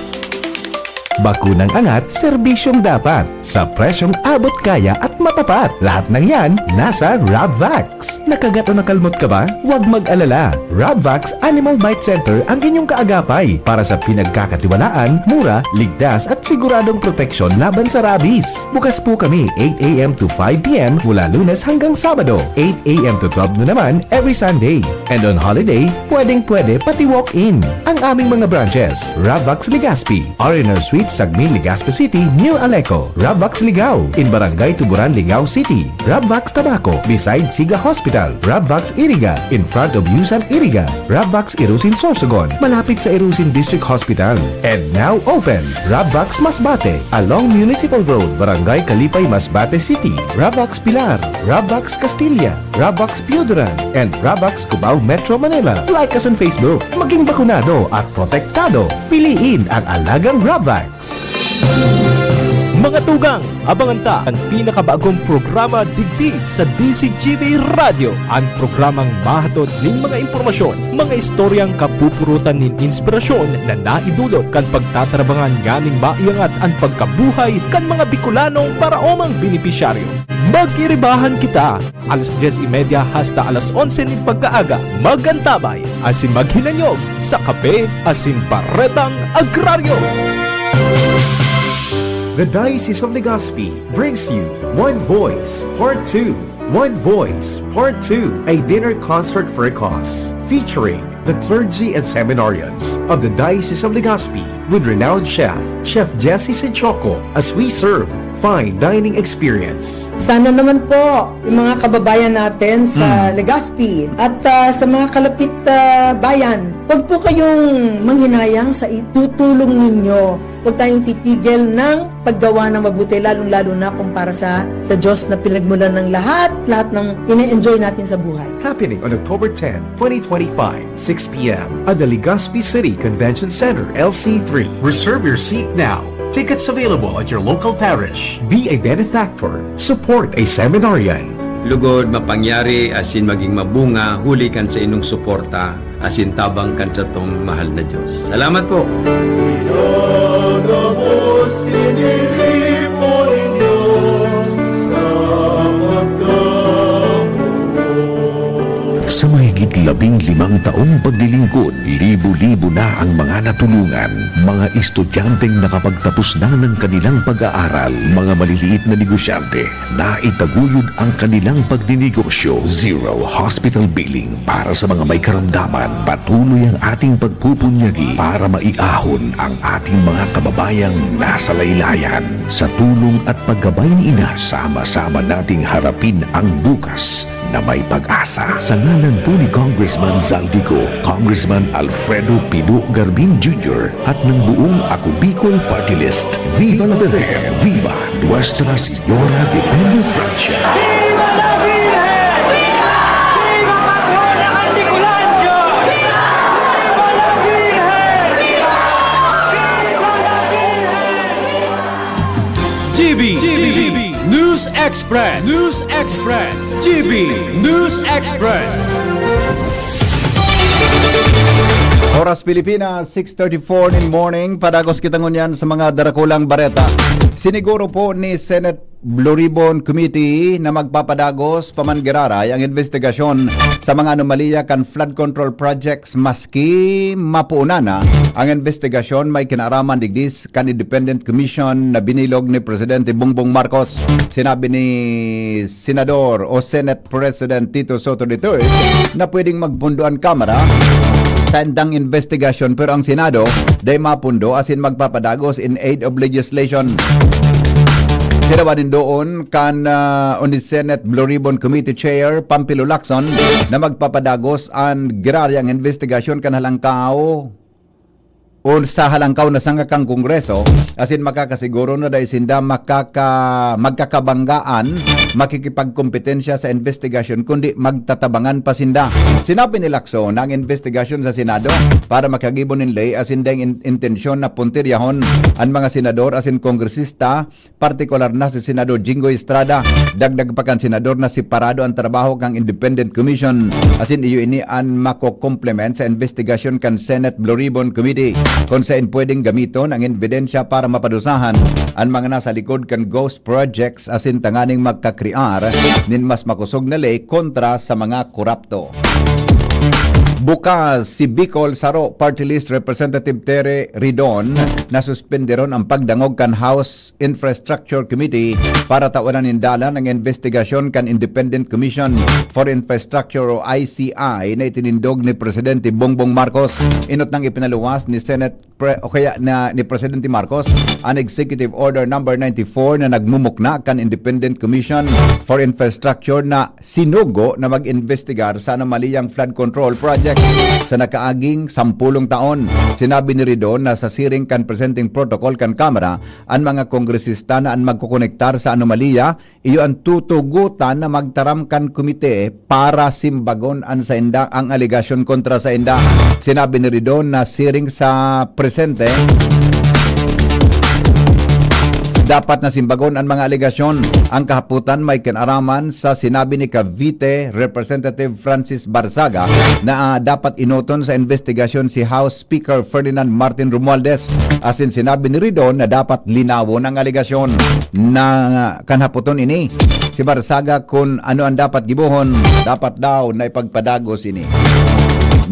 Bakunang angat, serbisyong dapat. Sa presyong abot kaya at matapat. Lahat ng yan, nasa Rabvax. Nakagat o nakalmot ka ba? Huwag mag-alala. Rabvax Animal Bite Center ang inyong kaagapay para sa pinagkakatiwalaan, mura, ligtas at siguradong proteksyon laban sa rabies. Bukas po kami 8 a.m. to 5 p.m. mula Lunes hanggang Sabado. 8 a.m. to 12 na naman every Sunday. And on holiday, pwedeng-pwede pati walk-in. Ang aming mga branches, Rabvax Legazpi, R&R Suite Sagmin, Legazpi City, near Aleco. Rabvax Ligao, in Barangay Tuburan, Ligao City. Rabvax Tabaco, beside Siga Hospital. Rabvax Iriga, in front of Yusan Iriga. Rabvax Irusin Sorsogon, malapit sa Irusin District Hospital. And now open, Rabvax Masbate, along Municipal Road, Barangay Kalipay, Masbate City. Rabvax Pilar, Rabvax Castilla, Rabvax Pioduran, and Rabvax Cubao Metro Manila. Like us on Facebook, maging bakunado at protektado. Piliin ang alagang Rabvax. Mga tugang, abangan ta ang pinakabagong programa digdi sa DCGB Radio. Ang programang mahatod ning mga impormasyon, mga istoryang kapupurutan nin inspirasyon na naidulot kan pagtatrabangan ganing maiangat ang pagkabuhay kan mga Bicolanong paraomang benepisyaryo. Magiribahan kita, alas 10:30 hasta alas 11 ning pagkaaga. Magantabay, asin maghinanyog sa kape asin baretang agraryo. The Diocese of Legazpi brings you One Voice Part 2. One Voice Part 2, a dinner concert for a cause, featuring the clergy and seminarians of the Diocese of Legazpi with renowned chef, Chef Jesse Senchoco, as we serve fine dining experience. Sana naman po yung mga kababayan natin sa Legazpi at sa mga kalapit bayan, huwag po kayong manghinayang sa itutulong ninyo. Huwag tayong titigil ng paggawa ng mabuti, lalong-lalo na kumpara sa Diyos na pinagmulan ng lahat ng ine-enjoy natin sa buhay. Happening on October 10, 2025, 6 p.m. at the Legazpi City Convention Center, LC3. Reserve your seat now. Tickets available at your local parish. Be a benefactor. Support a seminarian. Lugod mapangyari asin maging mabunga, huli kan sa inong suporta, asin tabang kan sa tong mahal na Diyos. Salamat po! Sa mahigit 15 taong paglilingkod, libo-libo na ang mga natulungan, mga estudyanteng nakapagtapos na ng kanilang pag-aaral, mga maliliit na negosyante na itaguyod ang kanilang pagdinegosyo. Zero hospital billing para sa mga may karamdaman. Patuloy ang ating pagpupunyagi para maiahon ang ating mga kababayang nasa laylayan. Sa tulong at paggabay ni Ina, sama-sama nating harapin ang bukas na may pag-asa. Sa ngalan po ni Congressman Zaldico, Congressman Alfredo Pido Garbin Jr. at ng buong Ako Bicol Party List, Viva la Virgen! Viva Nuestra Señora de Peña Francia! Viva la Virgen! Viva! Viva Patrona Canticulancio! Viva! Viva la Virgen! Viva! Viva la Virgen! GB News Express. News Express. GB News Express. Oras Pilipinas, 6:34 in morning. Padagos kita ngunyan sa mga darakulang bareta. Siniguro po ni Senate Blue Ribbon Committee na magpapadagos pamangiraray ang investigasyon sa mga anomalya kan flood control projects maski mapuuna na ang investigasyon may kinaraman digdis kan Independent Commission na binilog ni Presidente Bongbong Marcos. Sinabi ni Senador o Senate President Tito Soto III na pwedeng magpunduan Kamara sa endang investigasyon pero ang Senado day mapundo asin magpapadagos in aid of legislation. Sinawa din doon kan on the Senate Blue Ribbon Committee Chair Pampilo Lacson na magpapadagos ang giraryang investigasyon kan halangkaw o sa halangkaw na sangakang Kongreso asin makakasiguro na dahil sinda magkakabanggaan makikipagkompetensya sa investigasyon kundi magtatabangan pa sinda. Sinabi ni Lacson na ang investigasyon sa Senado para makagibon ng lay asin dahil intensyon na puntiryahon ang mga senador asin kongresista, partikular na si Senador Jingo Estrada. Dagdag pa kan senador na separado ang trabaho kang Independent Commission asin iyo ini ang mako-complement sa investigasyon kan Senate Blue Ribbon Committee kung saan pwedeng gamiton ang ebidensya para mapadusahan ang mga nasa likod kan ghost projects asin tanganing magkakrear nin mas makusog na lay kontra sa mga korapto. Bukas si Bicol Saro Party List Representative Tere Ridon na suspenderon ang pagdangog kan House Infrastructure Committee para tawanan nindalan ang investigasyon kan Independent Commission for Infrastructure o ICI na itinindog ni Presidente Bongbong Marcos. Inot nang ipinaluwas ni ni Presidente Marcos ang Executive Order number 94 na nagmumukna kan Independent Commission for Infrastructure na sinugo na mag-investigar sa anomaliyang flood control project sa nakaaging 10 taon. Sinabi ni Ridon na sa siring kan presenting protocol kan Kamara ang mga kongresista na ang magkukonektar sa anomalya iyo ang tutugutan na magtaram kan komite para simbagon ang sainda ang aligasyon kontra sa inda. Sinabi ni Ridon na siring sa presente dapat na simbagon ang mga aligasyon. Ang kahaputan may kinaraman sa sinabi ni Cavite Representative Francis Barzaga na dapat inoton sa investigasyon si House Speaker Ferdinand Martin Romualdez. Asin sinabi ni Ridon na dapat linawon ang aligasyon na kanhaputon ini. Si Barzaga kung ano ang dapat gibuhon, dapat daw na ipagpadagos ini.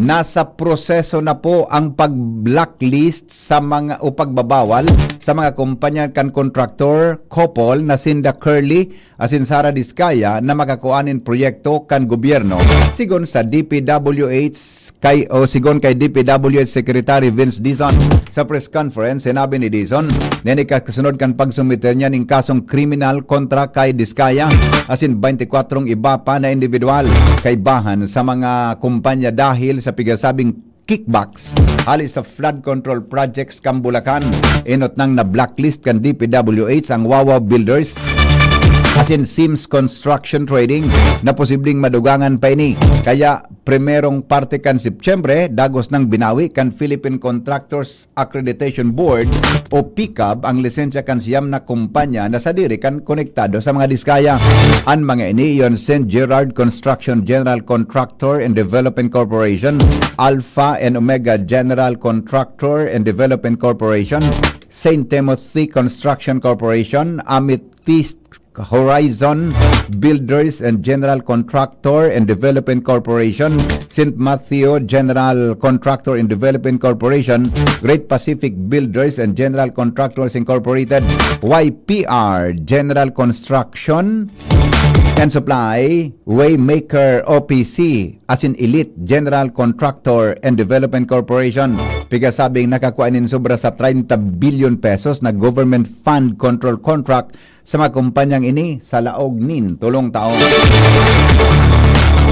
nasa proseso na po ang pag-blacklist sa mga o pagbabawal sa mga kumpanya kan contractor couple na sinda Curly asin Sara Diskaya na makakuanin proyekto kan gobyerno sigon sa DPWH sigon kay DPWH Secretary Vince Dizon. Sa press conference sinabi ni Dizon nini kasunod kan pagsumiter niya ning kasong kriminal kontra kay Diskaya asin 24 iba pa na individual kay bahan sa mga kumpanya dahil sa pigasabing kickbacks halis sa flood control projects kan Bulacan. Inot nang na blacklist kan DPWH ang Wawa Builders asin Sims Construction Trading na posibleng madugangan pa ini. Kaya primerong parte kan Setyembre dagos nang binawi kan Philippine Contractors Accreditation Board o PICAB ang lisensya kan siyam na kumpanya na sa diri kan konektado sa mga Diskaya. Ang mga ini yon St. Gerard Construction General Contractor and Development Corporation, Alpha and Omega General Contractor and Development Corporation, St. Timothy Construction Corporation, Amethyst Horizon Builders and General Contractor and Development Corporation, St. Matthew General Contractor and Development Corporation, Great Pacific Builders and General Contractors Incorporated, YPR General Construction and Supply, Waymaker OPC as in Elite General Contractor and Development Corporation. Pigasabing nakakuanin sobra sa 30 billion pesos na government fund control contract sa mga kumpanyang ini sa laog nin tulong taon.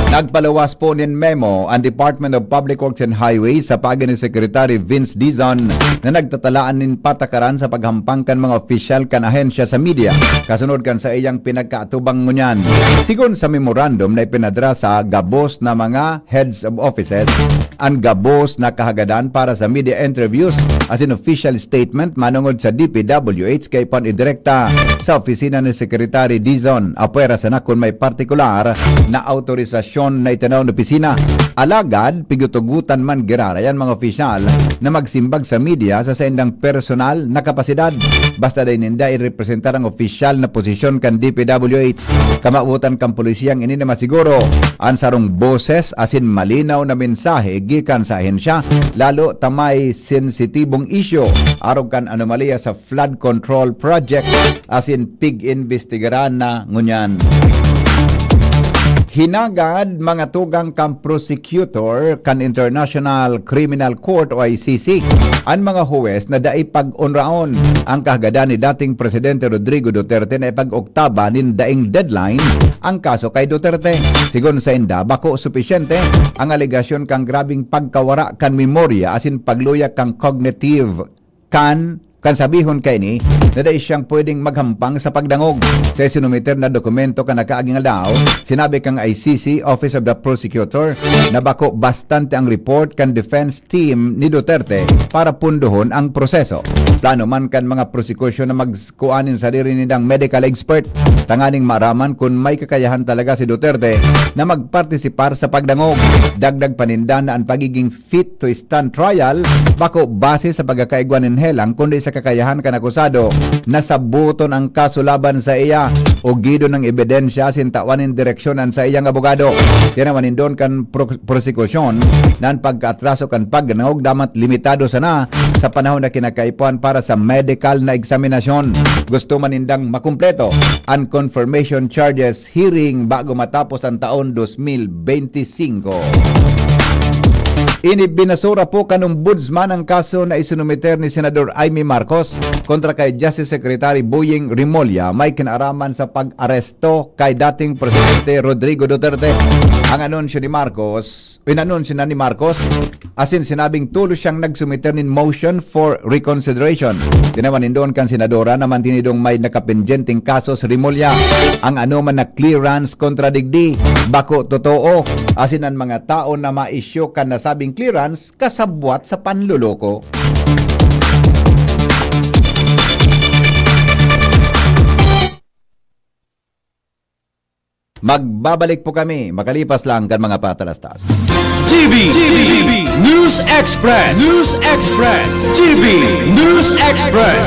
Nagpalawas po nin memo ang Department of Public Works and Highways sa pagi ni Secretary Vince Dizon na nagtatalaan nin patakaran sa paghampangkan mga opisyal kan ahensya sa media kasunod kan sa iyang pinagkaatubang ngunyan. Sigon sa memorandum na ipinadra sa gabos na mga heads of offices, ang gabos na kahagadan para sa media interviews as in official statement manungod sa DPWH kay panidirekta sa opisina ni Secretary Dizon apwera sa nakon may partikular na autorisasyon na itanaw na opisina. Alagad, pigutugutan man girarayan mga opisyal na magsimbag sa media sa saindang personal na kapasidad. Basta day ninda i-representar ang opisyal na posisyon kan DPWH. Kamautan kang pulisiyang ini na masiguro ang sarong boses asin malinaw na mensahe gikan sa ahensya lalo tamay sensitibong isyo arog kan anomalya sa flood control project asin pig-investigaran na ngunyan. Hinagad mga tugang kang prosecutor kan International Criminal Court o ICC ang mga huwes na dai pag-unraon ang kahagadan ni dating Presidente Rodrigo Duterte na ipag-oktaba nin daing deadline ang kaso kay Duterte. Sigon sa inda, bako supisyente ang alegasyon kang grabing pagkawara kan memorya asin pagluya kang cognitive kan sabihon kay ni na dahil siyang pwedeng maghampang sa pagdangog. Sa sinumiter na dokumento ka nakaaging alaw, sinabi kang ICC Office of the Prosecutor na bako bastante ang report kan defense team ni Duterte para punduhon ang proseso. Plano man kan mga prosecution na magkuanin sa diri nindang medical expert tanganing maraman kung may kakayahan talaga si Duterte na magpartisipar sa pagdangog. Dagdag paninda na ang pagiging fit to stand trial bako base sa pagkakaigwan ng helang kundi sa kakayahan kan akusado na sabuton ang kaso laban sa iya o gido ng ebidensya sintawanin direksyonan sa iyang abogado. Tinawanin doon kan prosekusyon na ang pagkaatraso kan pagdangog damat limitado sana sa panahon na kinakaipuan para sa medical na eksaminasyon. Gusto manindang makumpleto ang confirmation charges hearing bago matapos ang taon 2025. Binasura po kanumbudsman ang kaso na isinumiter ni Senador Amy Marcos kontra kay Justice Secretary Boying Rimolya may kinaraman sa pag-aresto kay dating Presidente Rodrigo Duterte. Ang anunsyo ni Marcos, asin sinabing tulos siyang nagsumiter nin motion for reconsideration. Tinawanin doon kan senadora naman tinidong may nakapinjenting kaso sa Rimolya. Ang anuman na clearance kontra digdi, bako totoo, asin ang mga tao na ma-issue kan nasabing clearance kasabwat sa panluloko. Magbabalik po kami makalipas lang kan mga patalastas. GB News Express. GB News Express.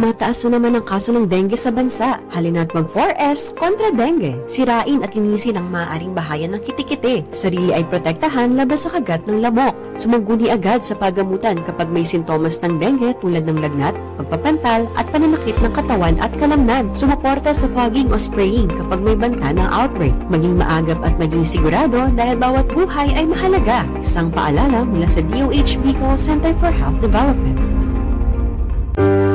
Tumataas na naman ang kaso ng dengue sa bansa. Halina't mag 4S kontra dengue. Sirain at linisin ang maaaring bahayan ng kitikite. Sarili ay protektahan laban sa kagat ng lamok. Sumangguni agad sa pagamutan kapag may sintomas ng dengue tulad ng lagnat, pagpapantal at pananakit ng katawan at kalamnan. Sumuporta sa fogging o spraying kapag may banta ng outbreak. Maging maagap at maging sigurado dahil bawat buhay ay mahalaga. Isang paalala mula sa DOH Bicol Center for Health Development.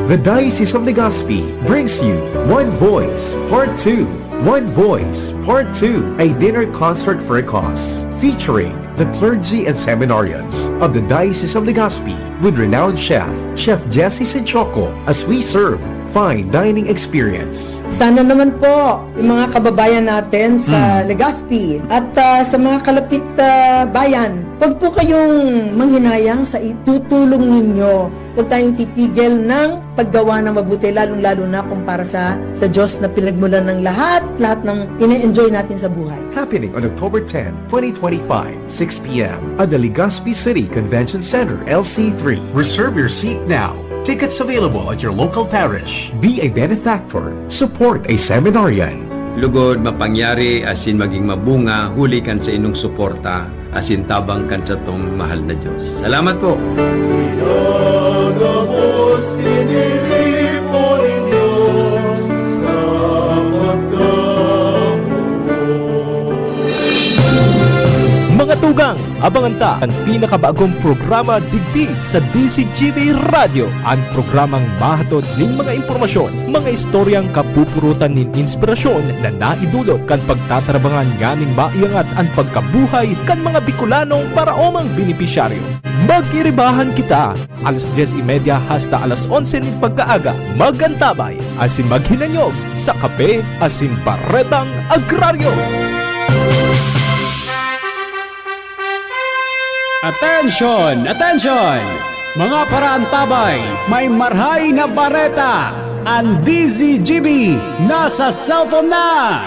The Diocese of Legazpi brings you One Voice, Part 2. One Voice, Part 2, a dinner concert for a cause, featuring the clergy and seminarians of the Diocese of Legazpi with renowned chef, Chef Jesse Senchoco, as we serve fine dining experience. Sana naman po yung mga kababayan natin sa Legazpi at sa mga kalapit bayan, huwag po kayong manghinayang sa itutulong ninyo. Huwag tayong titigil ng paggawa ng mabuti, lalong-lalo na kumpara sa Diyos na pinagmulan ng lahat ng ine-enjoy natin sa buhay. Happening on October 10, 2025, 6 p.m. at the Legazpi City Convention Center, LC3. Reserve your seat now. Tickets available at your local parish. Be a benefactor. Support a seminarian. Lugod mapangyari asin maging mabunga, huli kan sa inong suporta, asin tabang kan sa tong mahal na Diyos. Salamat po! Mga tugang, abangan ta ang pinakabagong programa digdi sa DCGB Radio. Ang programang mahatod ning mga impormasyon, mga istoryang kapupurutan nin inspirasyon na naidulot kan pagtatrabangan nganing maiangat ang pagkabuhay kan mga Bicolanong paraomang benepisyaryo. Magkiribahan kita, alas 10:30 hasta alas 11 ning pagkaaga, magantabay, asin maghinanyog sa kape asin baretang agraryo. Attention! Attention! Mga paraantabay, may marhay na bareta! Ang DZGB nasa cellphone na!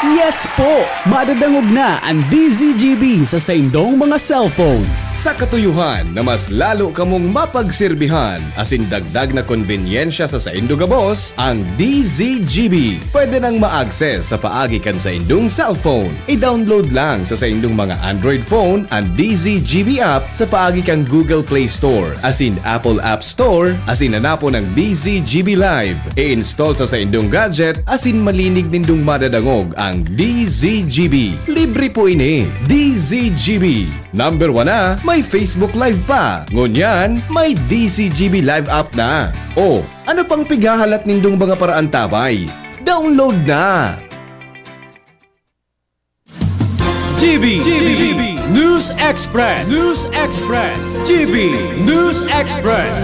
Yes po! Madadangog na ang DZGB sa saindong mga cellphone. Sa katuyuhan na mas lalo kamong mapagserbihan asin dagdag na konbinyensya sa saindo gabos, ang DZGB pwede nang ma-access sa paagi kan sa indong cellphone. I-download lang sa saindong mga Android phone ang DZGB app sa paagi kang Google Play Store asin Apple App Store asin hanapo ng DZGB Live. I-install sa saindong gadget asin malinig nindong madadangog ang DZGB. Libre po ini. DZGB. Number 1 na, may Facebook Live pa. Ngunyan, may DZGB Live app na. O, ano pang pigahalat nindong mga paraan tabay? Download na! GB News Express. News Express. GB News Express.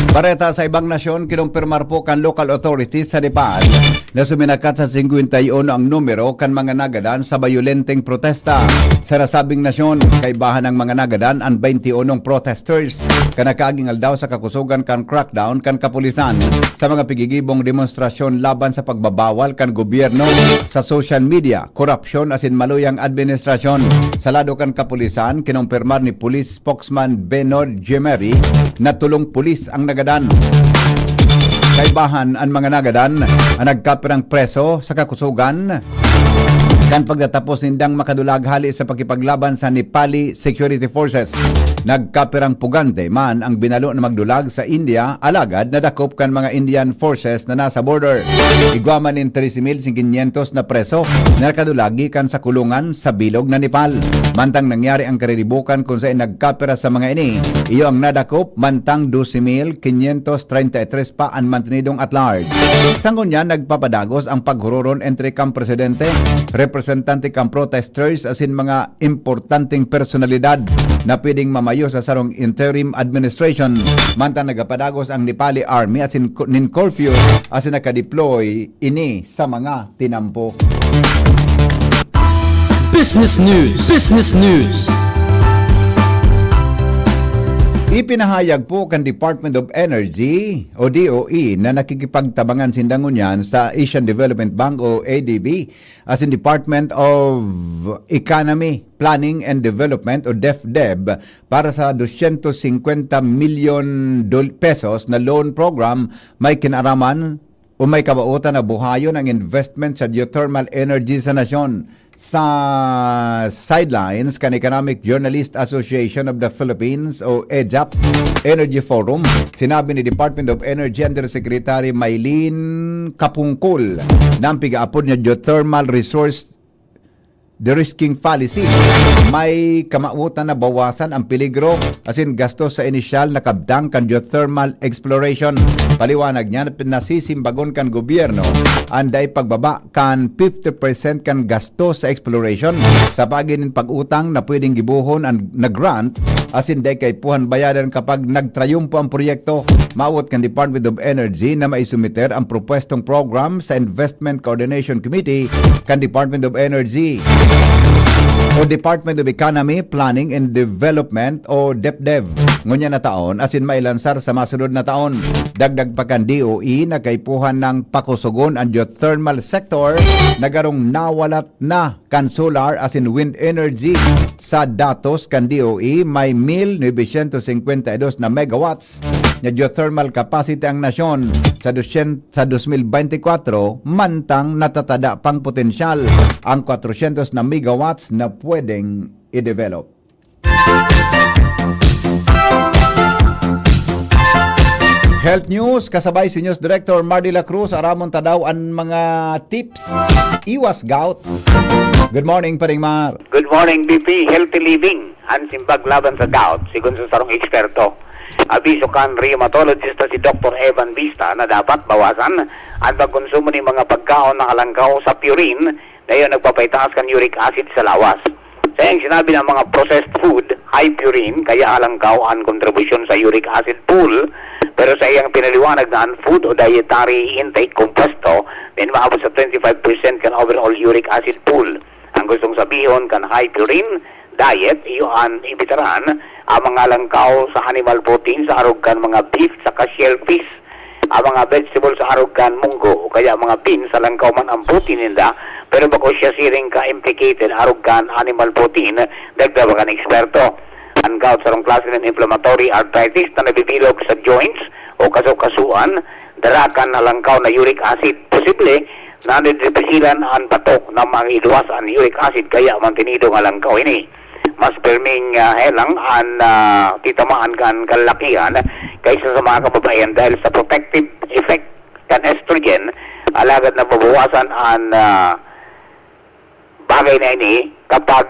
Bareta sa ibang nasyon, kinumpirmar po kan local authorities sa Nepal na suminakat sa 51 ang numero kan mga nagadan sa bayolenteng protesta. Sa nasabing nasyon, kaibahan ng mga nagadan ang 21 protesters kanakagingal daw sa kakusugan kan crackdown kan kapulisan sa mga pigigibong demonstrasyon laban sa pagbabawal kan gobyerno sa social media, korupsyon asin maluyang administrasyon. Sa lado kan kapulisan, kinumpirmar ni police spokesman Benod Gemery na tulong pulis ang nagadan. Kaibahan ang mga nagadan ang nagkapirang preso sa kakusugan kan pagtatapos nindang makadulag hali sa pagkipaglaban sa Nepali Security Forces. Nagkapirang pugante man ang binalo na magdulag sa India, alagad na dakop kan mga Indian forces na nasa border. Igwaman in 13,500 na preso na nakadulagi kan sa kulungan sa bilog na Nepal. Mantang nangyari ang kariribukan kung saan nagkapira sa mga ini, iyo ang nadakop mantang 12,533 pa ang mantinidong at large. Sangon niya, nagpapadagos ang paghuroron entre kang presidente, representante kang protesters asin mga importanteng personalidad na pwedeng mamayo sa sarong interim administration. Mantang nagapadagos ang Nepali Army asin nin curfew asin nakadeploy ini sa mga tinampo. Business News. Business News. Ipinahayag po kan Department of Energy o DOE na nakikipagtabangan sindangunyan sa Asian Development Bank o ADB as in Department of Economy, Planning and Development o DepDev para sa 250 million pesos na loan program may kinaraman o may kabautan na buhayon ang investment sa geothermal energy sa nasyon. Sa sidelines kan Economic Journalist Association of the Philippines o EJAP Energy Forum, sinabi ni Department of Energy Undersecretary Maylene Kapungkol na ang pigaapod niya geothermal resource de-risking fallacy. May kamautan na bawasan ang peligro as in gastos sa inisyal na kabdang kan geothermal exploration. Paliwanag niya na nasisimbagon kan gobyerno anday pagbaba kan 50% kan gastos sa exploration sa paginin pag-utang na pwedeng gibuhon ang na-grant as in day kay puhan bayadan kapag nagtrayumpo ang proyekto. Maawat kan Department of Energy na maisumiter ang propwestong program sa Investment Coordination Committee kan Department of Energy o Department of Economy, Planning and Development o DepDev ngunya na taon as in mailansar sa masunod na taon. Dagdag pa kan DOE na kaipuhan ng pakusugon ang geothermal sector nagarong nawalat na kan solar as in wind energy. Sa datos kan DOE may 1,952 na megawatts na geothermal capacity ang nasyon sa 2024 mantang natatada pang potensyal ang 400 na megawatts na pwedeng i-develop. Health News, kasabay si News Director Mardy La Cruz, aramon tadaw ang mga tips iwas gout. Good morning, Paring Mar. Good morning, BP. Healthy living. Ansimbag laban sa gout, sigun sa sarong eksperto. Abiso kan rheumatologist si Dr. Evan Vista na dapat bawasan ang pagkonsumo ng mga pagkaon na alangkaw sa purine na yun nagpapaitaas kan uric acid sa lawas. Sa yung sinabi ng mga processed food, high purine, kaya alangkaw ang kontribusyon sa uric acid pool. Pero sa iyang pinaliwanag na ang food o dietary intake compuesto, din maabot sa 25% kan overall uric acid pool. Ang gustong sabihin kan high purine diet, iyon ibitaran ang mga langkaw sa animal protein sa arugan mga beef sa shellfish, ang mga vegetable sa arugan munggo o kaya mga beans sa langkaw man ang protein nila, pero bako siya siring ka-implicated arugan animal protein, dagdagan eksperto. Ang gout sa rong klase ng inflammatory arthritis na nabibilog sa joints o kasukasuan, darakan na langkaw na uric acid. Posible na nidrepisilan ang batok na mangiluwas ang uric acid kaya mantinido nga langkaw ini. Mas perming helang ang titamaan kan kalakihan kaysa sa mga kababayan dahil sa protective effect kan estrogen, alagad na mabawasan ang bagay na ini kapag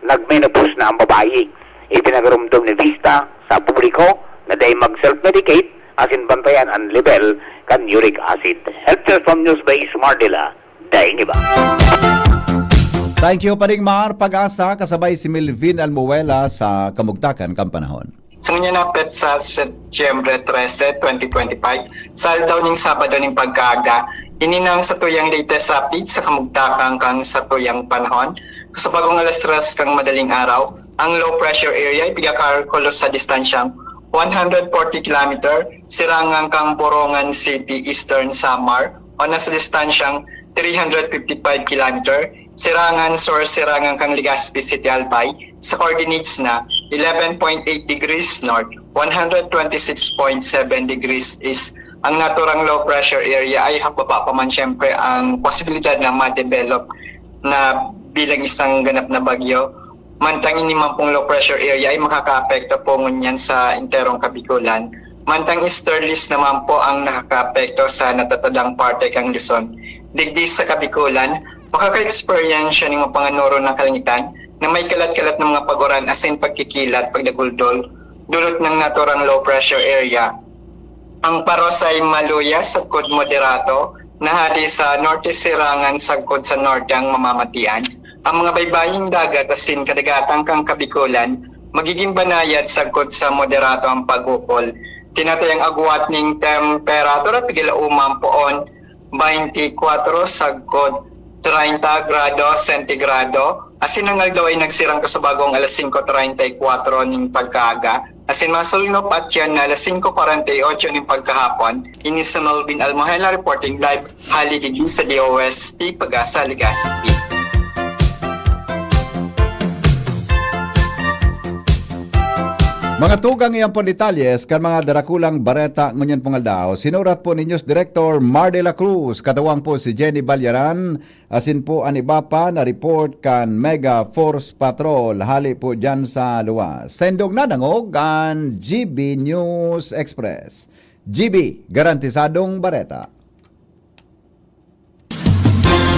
nagmenopause na ang babae. Ipinagarumdum ni Vista sa publiko na dahil mag-self-medicate asin bantayan ang level kan uric acid. Health from News by Mardila. Dahil iba. Thank you, Paring Mar. Pag-asa, kasabay si Melvin Almuela sa Kamugtakan, Kampanahon. Sa nga napit sa Setyembre 13, 2025, sa daw ning Sabado ning pagkaaga, ininang sa tuyang latest update sa Kamugtakan kang sa tuyang panahon. Kasabagong alas 3 kang madaling araw, ang low pressure area ibigakalkulo sa distansyang 140 km sirangang kang Borongan City, Eastern Samar o nasa distansyang 355 km sirangan sirangang kang Legazpi City, Albay sa coordinates na 11.8 degrees north, 126.7 degrees east. Ang naturang low pressure area ay hababa pa man syempre ang posibilidad na ma-develop na bilang isang ganap na bagyo. Mantang inimang pong low pressure area ay makaka-apekto po ngunyan sa interong Kabikulan. Mantang easterlies naman po ang nakaka-apekto sa natatadang parte kang Luzon. Digdi sa Kabikulan, makaka-experience siya ng panganoro ng kalangitan na may kalat-kalat ng mga paguran as in pagkikilat, pagdaguldol, dulot ng naturang low pressure area. Ang paros ay maluya sa sagkod moderato, nahali sa norte sirangan sagkod sa norte ang mamamatian. Ang mga baybaying dagat asin kadagatang kang Kabikulan, magiging banayad sagkod sa moderato ang pag-ukol. Tinatayang agwat ning temperatura pigilauman poon 24 sagkod 30 grado sentigrado. Asin ang daw ay nagsirang kasabagong alas 5:34 ning pagkaaga. Asin mga sulinop at yan na alas 5:48 ng pagkahapon, ini sa Melvin Almohela reporting live hali dito sa DOST Pag-asa, Legazpi. Mga tugang iyan po detalles kan mga darakulang bareta ngunyan pungaldaw. Sinurat po ni News Director Mar de la Cruz, katawang po si Jenny Balyaran, asin po ang iba pa na report kan Mega Force Patrol, hali po dyan sa luwas. Sendong nadangog ang GB News Express. GB, garantisadong bareta.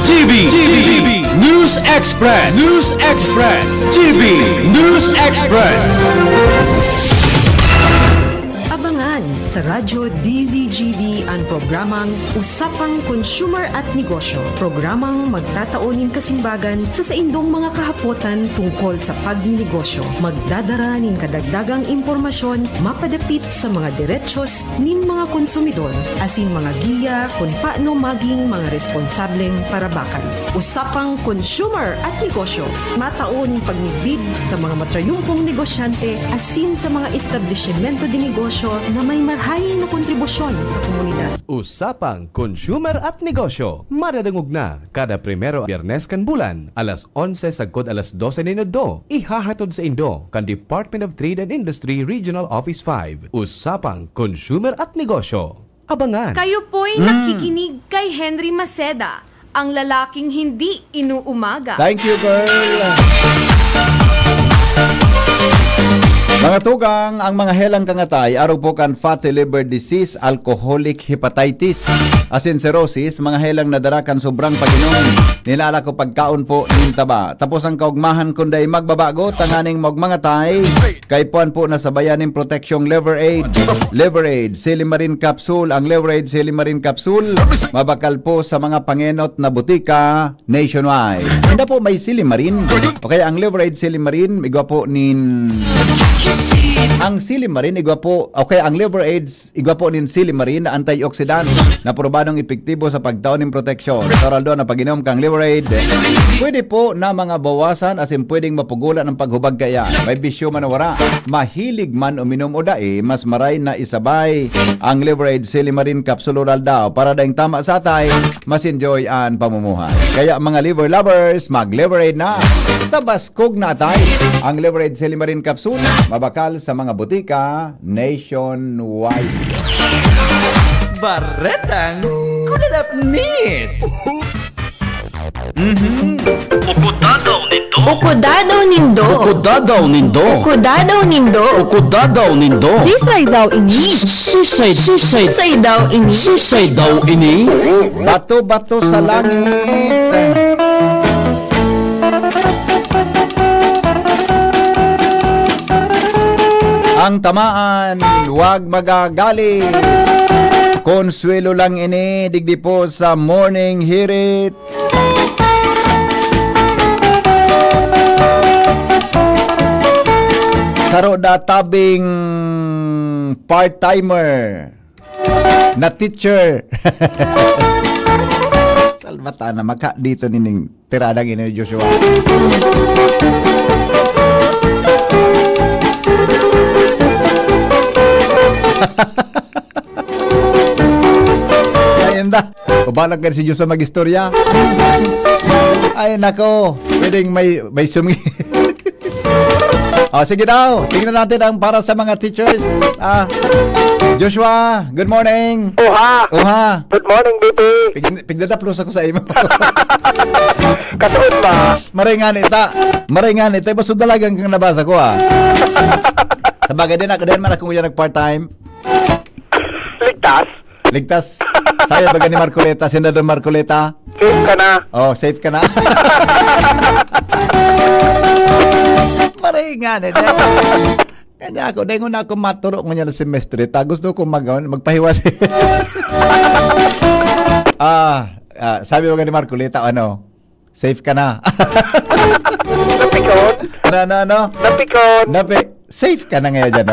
GB News Express. GB News Express. Abangan sa Radyo DZGB ang programang Usapang Consumer at Negosyo. Programang magtataonin kasimbagan sa saindong mga kahapotan tungkol sa pagninegosyo. Magdadara nin kadagdagang impormasyon mapadapit sa mga diretsyon nin mga konsumidor asin mga giya kung paano maging mga responsableng parabakan. Usapang Consumer at Negosyo. Mataonin pagnibid sa mga matrayumpong negosyante asin sa mga establishmento de negosyo na may marhaing na kontribusyon sa komunidad. Usapang Consumer at Negosyo. Madadangog na kada primero Biyernes kan bulan, alas 11 sagkod alas 12 minuto. Ihahatod sa Indo kan Department of Trade and Industry Regional Office 5. Usapang Consumer at Negosyo. Abangan. Kayo po'y nakikinig kay Henry Maceda, ang lalaking hindi inuumaga. Thank you, girl! Mga tugang, ang mga helang kangatay, araw po kan fatty liver disease, alcoholic hepatitis, asin cirrhosis, mga helang nadarakan sobrang pag-inom. Nilala ko pagkaon po nintaba. Tapos ang kaugmahan kunday magbabago, tanganing mga tay, kay puan po na sabayanin protection liver aid. Liver aid, silimarin capsule, ang liver aid silimarin capsule, mabakal po sa mga pangenot na butika nationwide. Hindi po may silimarin. Okay, ang liver aid silimarin, igwa po nin... Ang silimarin, igwa po, okay, ang liver aids, igwa po nin silimarin na antioxidant na probadong epektibo sa pagtaon ng proteksyon. Toraldo na pag-inom kang liver aid, pwede po na mga bawasan asin pwedeng mapugulan ng paghubag kaya. May bisyo man o wara. Mahilig man uminom o dae, mas maray na isabay ang liver aid silimarin capsule oral daw para daing tama sa atay, mas enjoy ang pamumuhay. Kaya mga liver lovers, mag-liver aid na. Sa baskog na atay, ang liver aid silimarin capsule, mabakal sa mga butika nationwide. Baretang kulalapnit. Ukudadaw nindo. Ukudadaw nindo. Ukudadaw nindo. Ukudadaw nindo. Sisay daw ini. Sisay daw ini. Sisay daw ini. Bato-bato sa langit. Ang tamaan, huwag magagali. Konsuelo lang ini, digdi po sa morning hirit. Saro da tabing part-timer na teacher. Salbata na maka dito nining tiradang ini Joshua. Ayun da. Pabalag ka si Diyos sa mag-istorya. Ay nako, pwedeng may sumi. Sige daw, tingnan natin ang para sa mga teachers. Joshua, good morning. Oha. Good morning, baby. Pigdadaplos ako sa imo. Katuod ba? Maringan ita. Basta dalagang kang nabasa ko Sa bagay din ako, man ako yung nag-part-time. Ligtas. Saya baga ni Marcoleta, Senador Marcoleta. Safe ka na. Oh, safe ka na. Maringan Kanya ako, dahil na ako maturo ko niya na semestre, gusto ko magpahiwas. Sabi mo ni Marcoleta, safe ka na. Napikot? Napikot? Safe ka na ngayon dyan,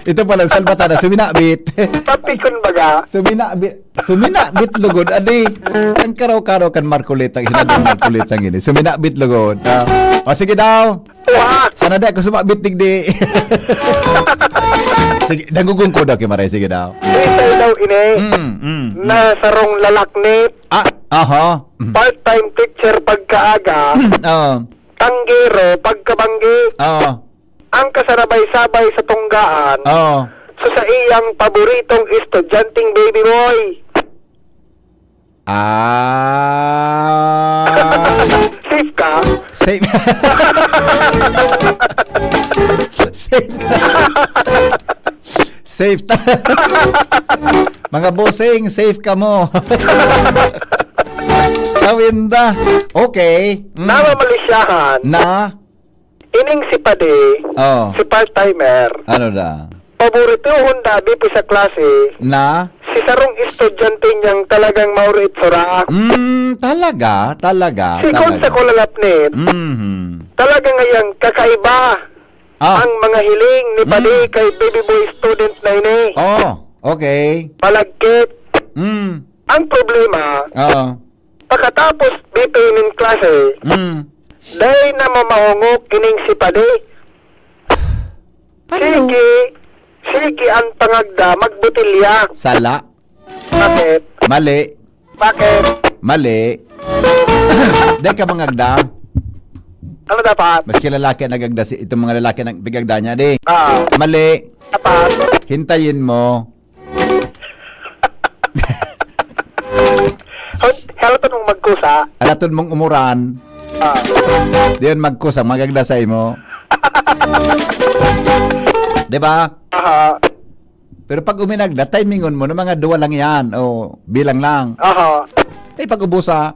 Ito pala, salbatan na, suminabit. Papikon baga. Suminabit lugod. Adi, ang karaw-karaw kan Marcolitang, hinabang Marcolitang ini. Suminabit lugod. O, sige daw. Sana da, kung sumabit digdi. Sige, nagugong ko daw kay Maray. Sige daw. Isa daw ini. Na sarong lalaknit. Aha. Part-time teacher pagkaaga. Tanggero pagkabanggi. Ang kasarabay-sabay sa tunggaan. So sa iyang paboritong estudyanteng baby boy. Safe ka? Safe. Safe. Safe. Mga bossing, safe ka mo. Kawinda. Okay. Namamalisyahan. Na? Ining si Pade. Si part-timer. Ano da? Paborito Honda bipi sa klase. Na? Si sarong estudyante niyang talagang maurit sura. Talaga. Sikon sa kulalapnit. Talaga ngayang kakaiba ang mga hiling ni Pade kay baby boy student na ini. Okay. Palagkit. Ang problema, pagkatapos bipinin klase, dahil na mamahungok kining si Pade. Sige ang pangagda magbutilya. Sala. Bakit? Mali. Bakit? Mali. Dahil ka mangagda. Ano dapat? Maski lalaki nagagda itong mga lalaki nang bigagda niya di. Mali. Dapat? Hintayin mo. Halaton mong magkusa. Halaton mong umuran. Diyan magkusa magagda sa imo. Diba? Pero pag uminagda, timingon mo na mga 2 lang yan. O, bilang lang. Eh, pag ubusa.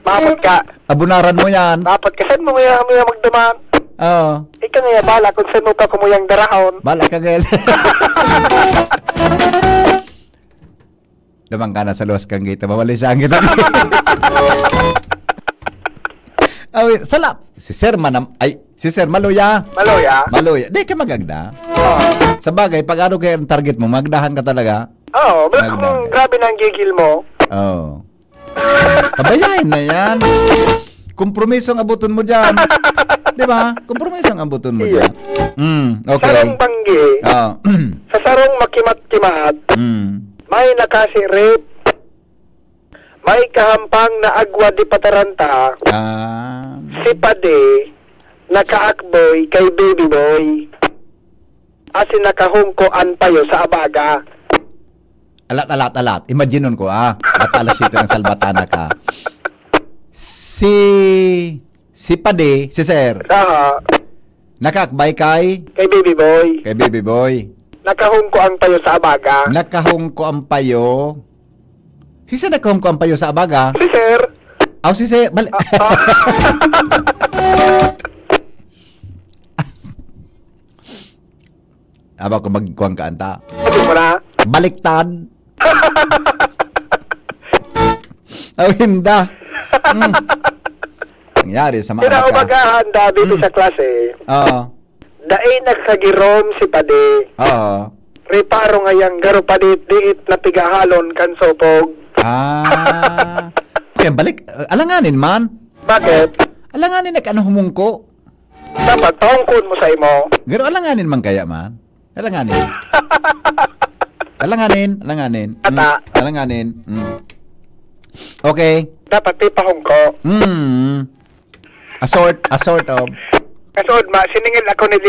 Mapot ka. Abunaran mo yan. Mapot ka. Saan mo nga magduman? Ikaw nga bala kung saan mo ka kumuyang darahon. Bala ka ngayon. Damang ka na sa luwas kang gita. Mawali siya ang gita. Salap. Si Sir Maloya. Maloya. Di ka magagda. Sa bagay, pag ano kaya ang target mo, magdahan ka talaga. Grabe na ang gigil mo. Pabayain na yan. Kompromisong abuton mo dyan. Di ba? Kompromisong abuton mo dyan. Okay. Sarong banggi. Sa sarong makimat-kimat. May nakasirip. May kahampang na agwa di pataranta. Si Pade, nakaakboy kay baby boy. Asi nakahungko anpayo sa abaga. Alat. Imaginon ko, Matalas ito ng salbatana ka. Si Pade, si Sir. Nakaakbay kay baby boy. Kay baby boy. Nakahungko ang payo sa abaga. Nakahungko ang payo. Si Sir nakahungko ang payo sa abaga? Si Sir. Si Sir. Aba ko magkuhang kaanta. Sabi mo na? Baliktad. Hinda. Nangyari sa mga Pinaumagahan dito sa klase. Daay nagsagirom si Pade. Reparo ngayang garo padit-diit na pigahalon kan sopog. Balik. Alanganin man. Bakit? Alanganin na humungko. Dapat tungkod mo sa imo. Garo alanganin man kaya man. Alanganin. Alanganin. Alanganin. Okay. Dapat ipahungko. A sort of. Kasod siningil ako ni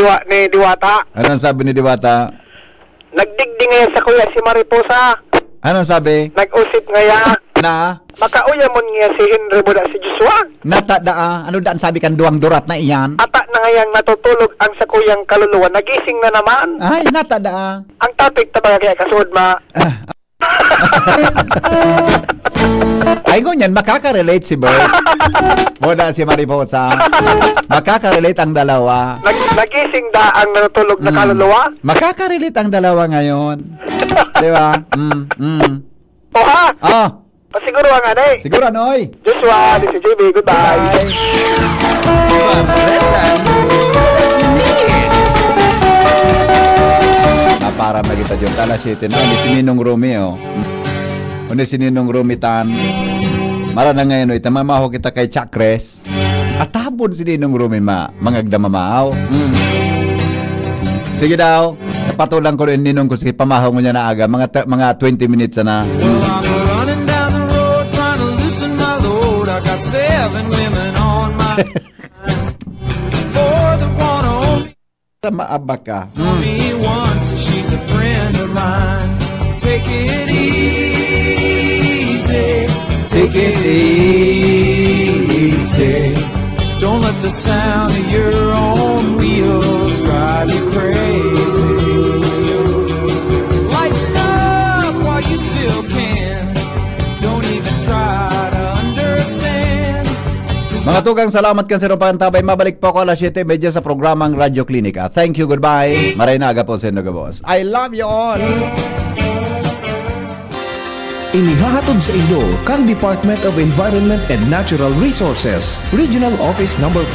Diwata. Anong sabi ni Diwata? Nagdigdi ngayon sa kuya si Mariposa. Anong sabi? Nag-usip ngaya. Na? Makauya mo niya si Henry Buda si Joshua. Ano daan sabi kan duwang durat na iyan? Ata na ngayang natutulog ang sa kuyang kaluluwa. Nagising na naman. Ay, natada. Ang topic tabaga kaya kasod Ay, ngunyan, makaka-relate si Bert. Moda si Mariposa. Makaka-relate ang dalawa. Nagising da ang natutulog na kaluluwa? Makaka-relate ang dalawa ngayon. Di ba? Oha! Ah! Pasiguro ang anay. Siguro, Noy. Joshua, this is JB. Goodbye. Para na kita dyan. Tala siya na. Hindi si Ninong Rumi, oh. Hindi si Ninong Rumi tan. Mara na ngayon, ito mamaho kita kay Chakres. At tabon si Ninong Rumi mangagda mamaaw. Sige daw. Napatulang ko rin Ninong ko. Sige, pamahaw mo niya na aga. Mga 20 minutes na. Running down the road trying to loosen my load. I got 7 women on my for the one only Maaba ka. me once. She's a friend of mine. Take it easy. Take it easy. Don't let the sound of your own wheels drive you crazy. Lighten up while you still can. Don't even try to understand. Mga tugang, salamat kan sa inyong pantabay. Mabalik po ako alas 7:30 sa programang Radyo Klinika. Thank you, goodbye. Maray na aga po sa inyo, boss. I love you all. Inihahatod sa inyo kang Department of Environment and Natural Resources, Regional Office Number 5.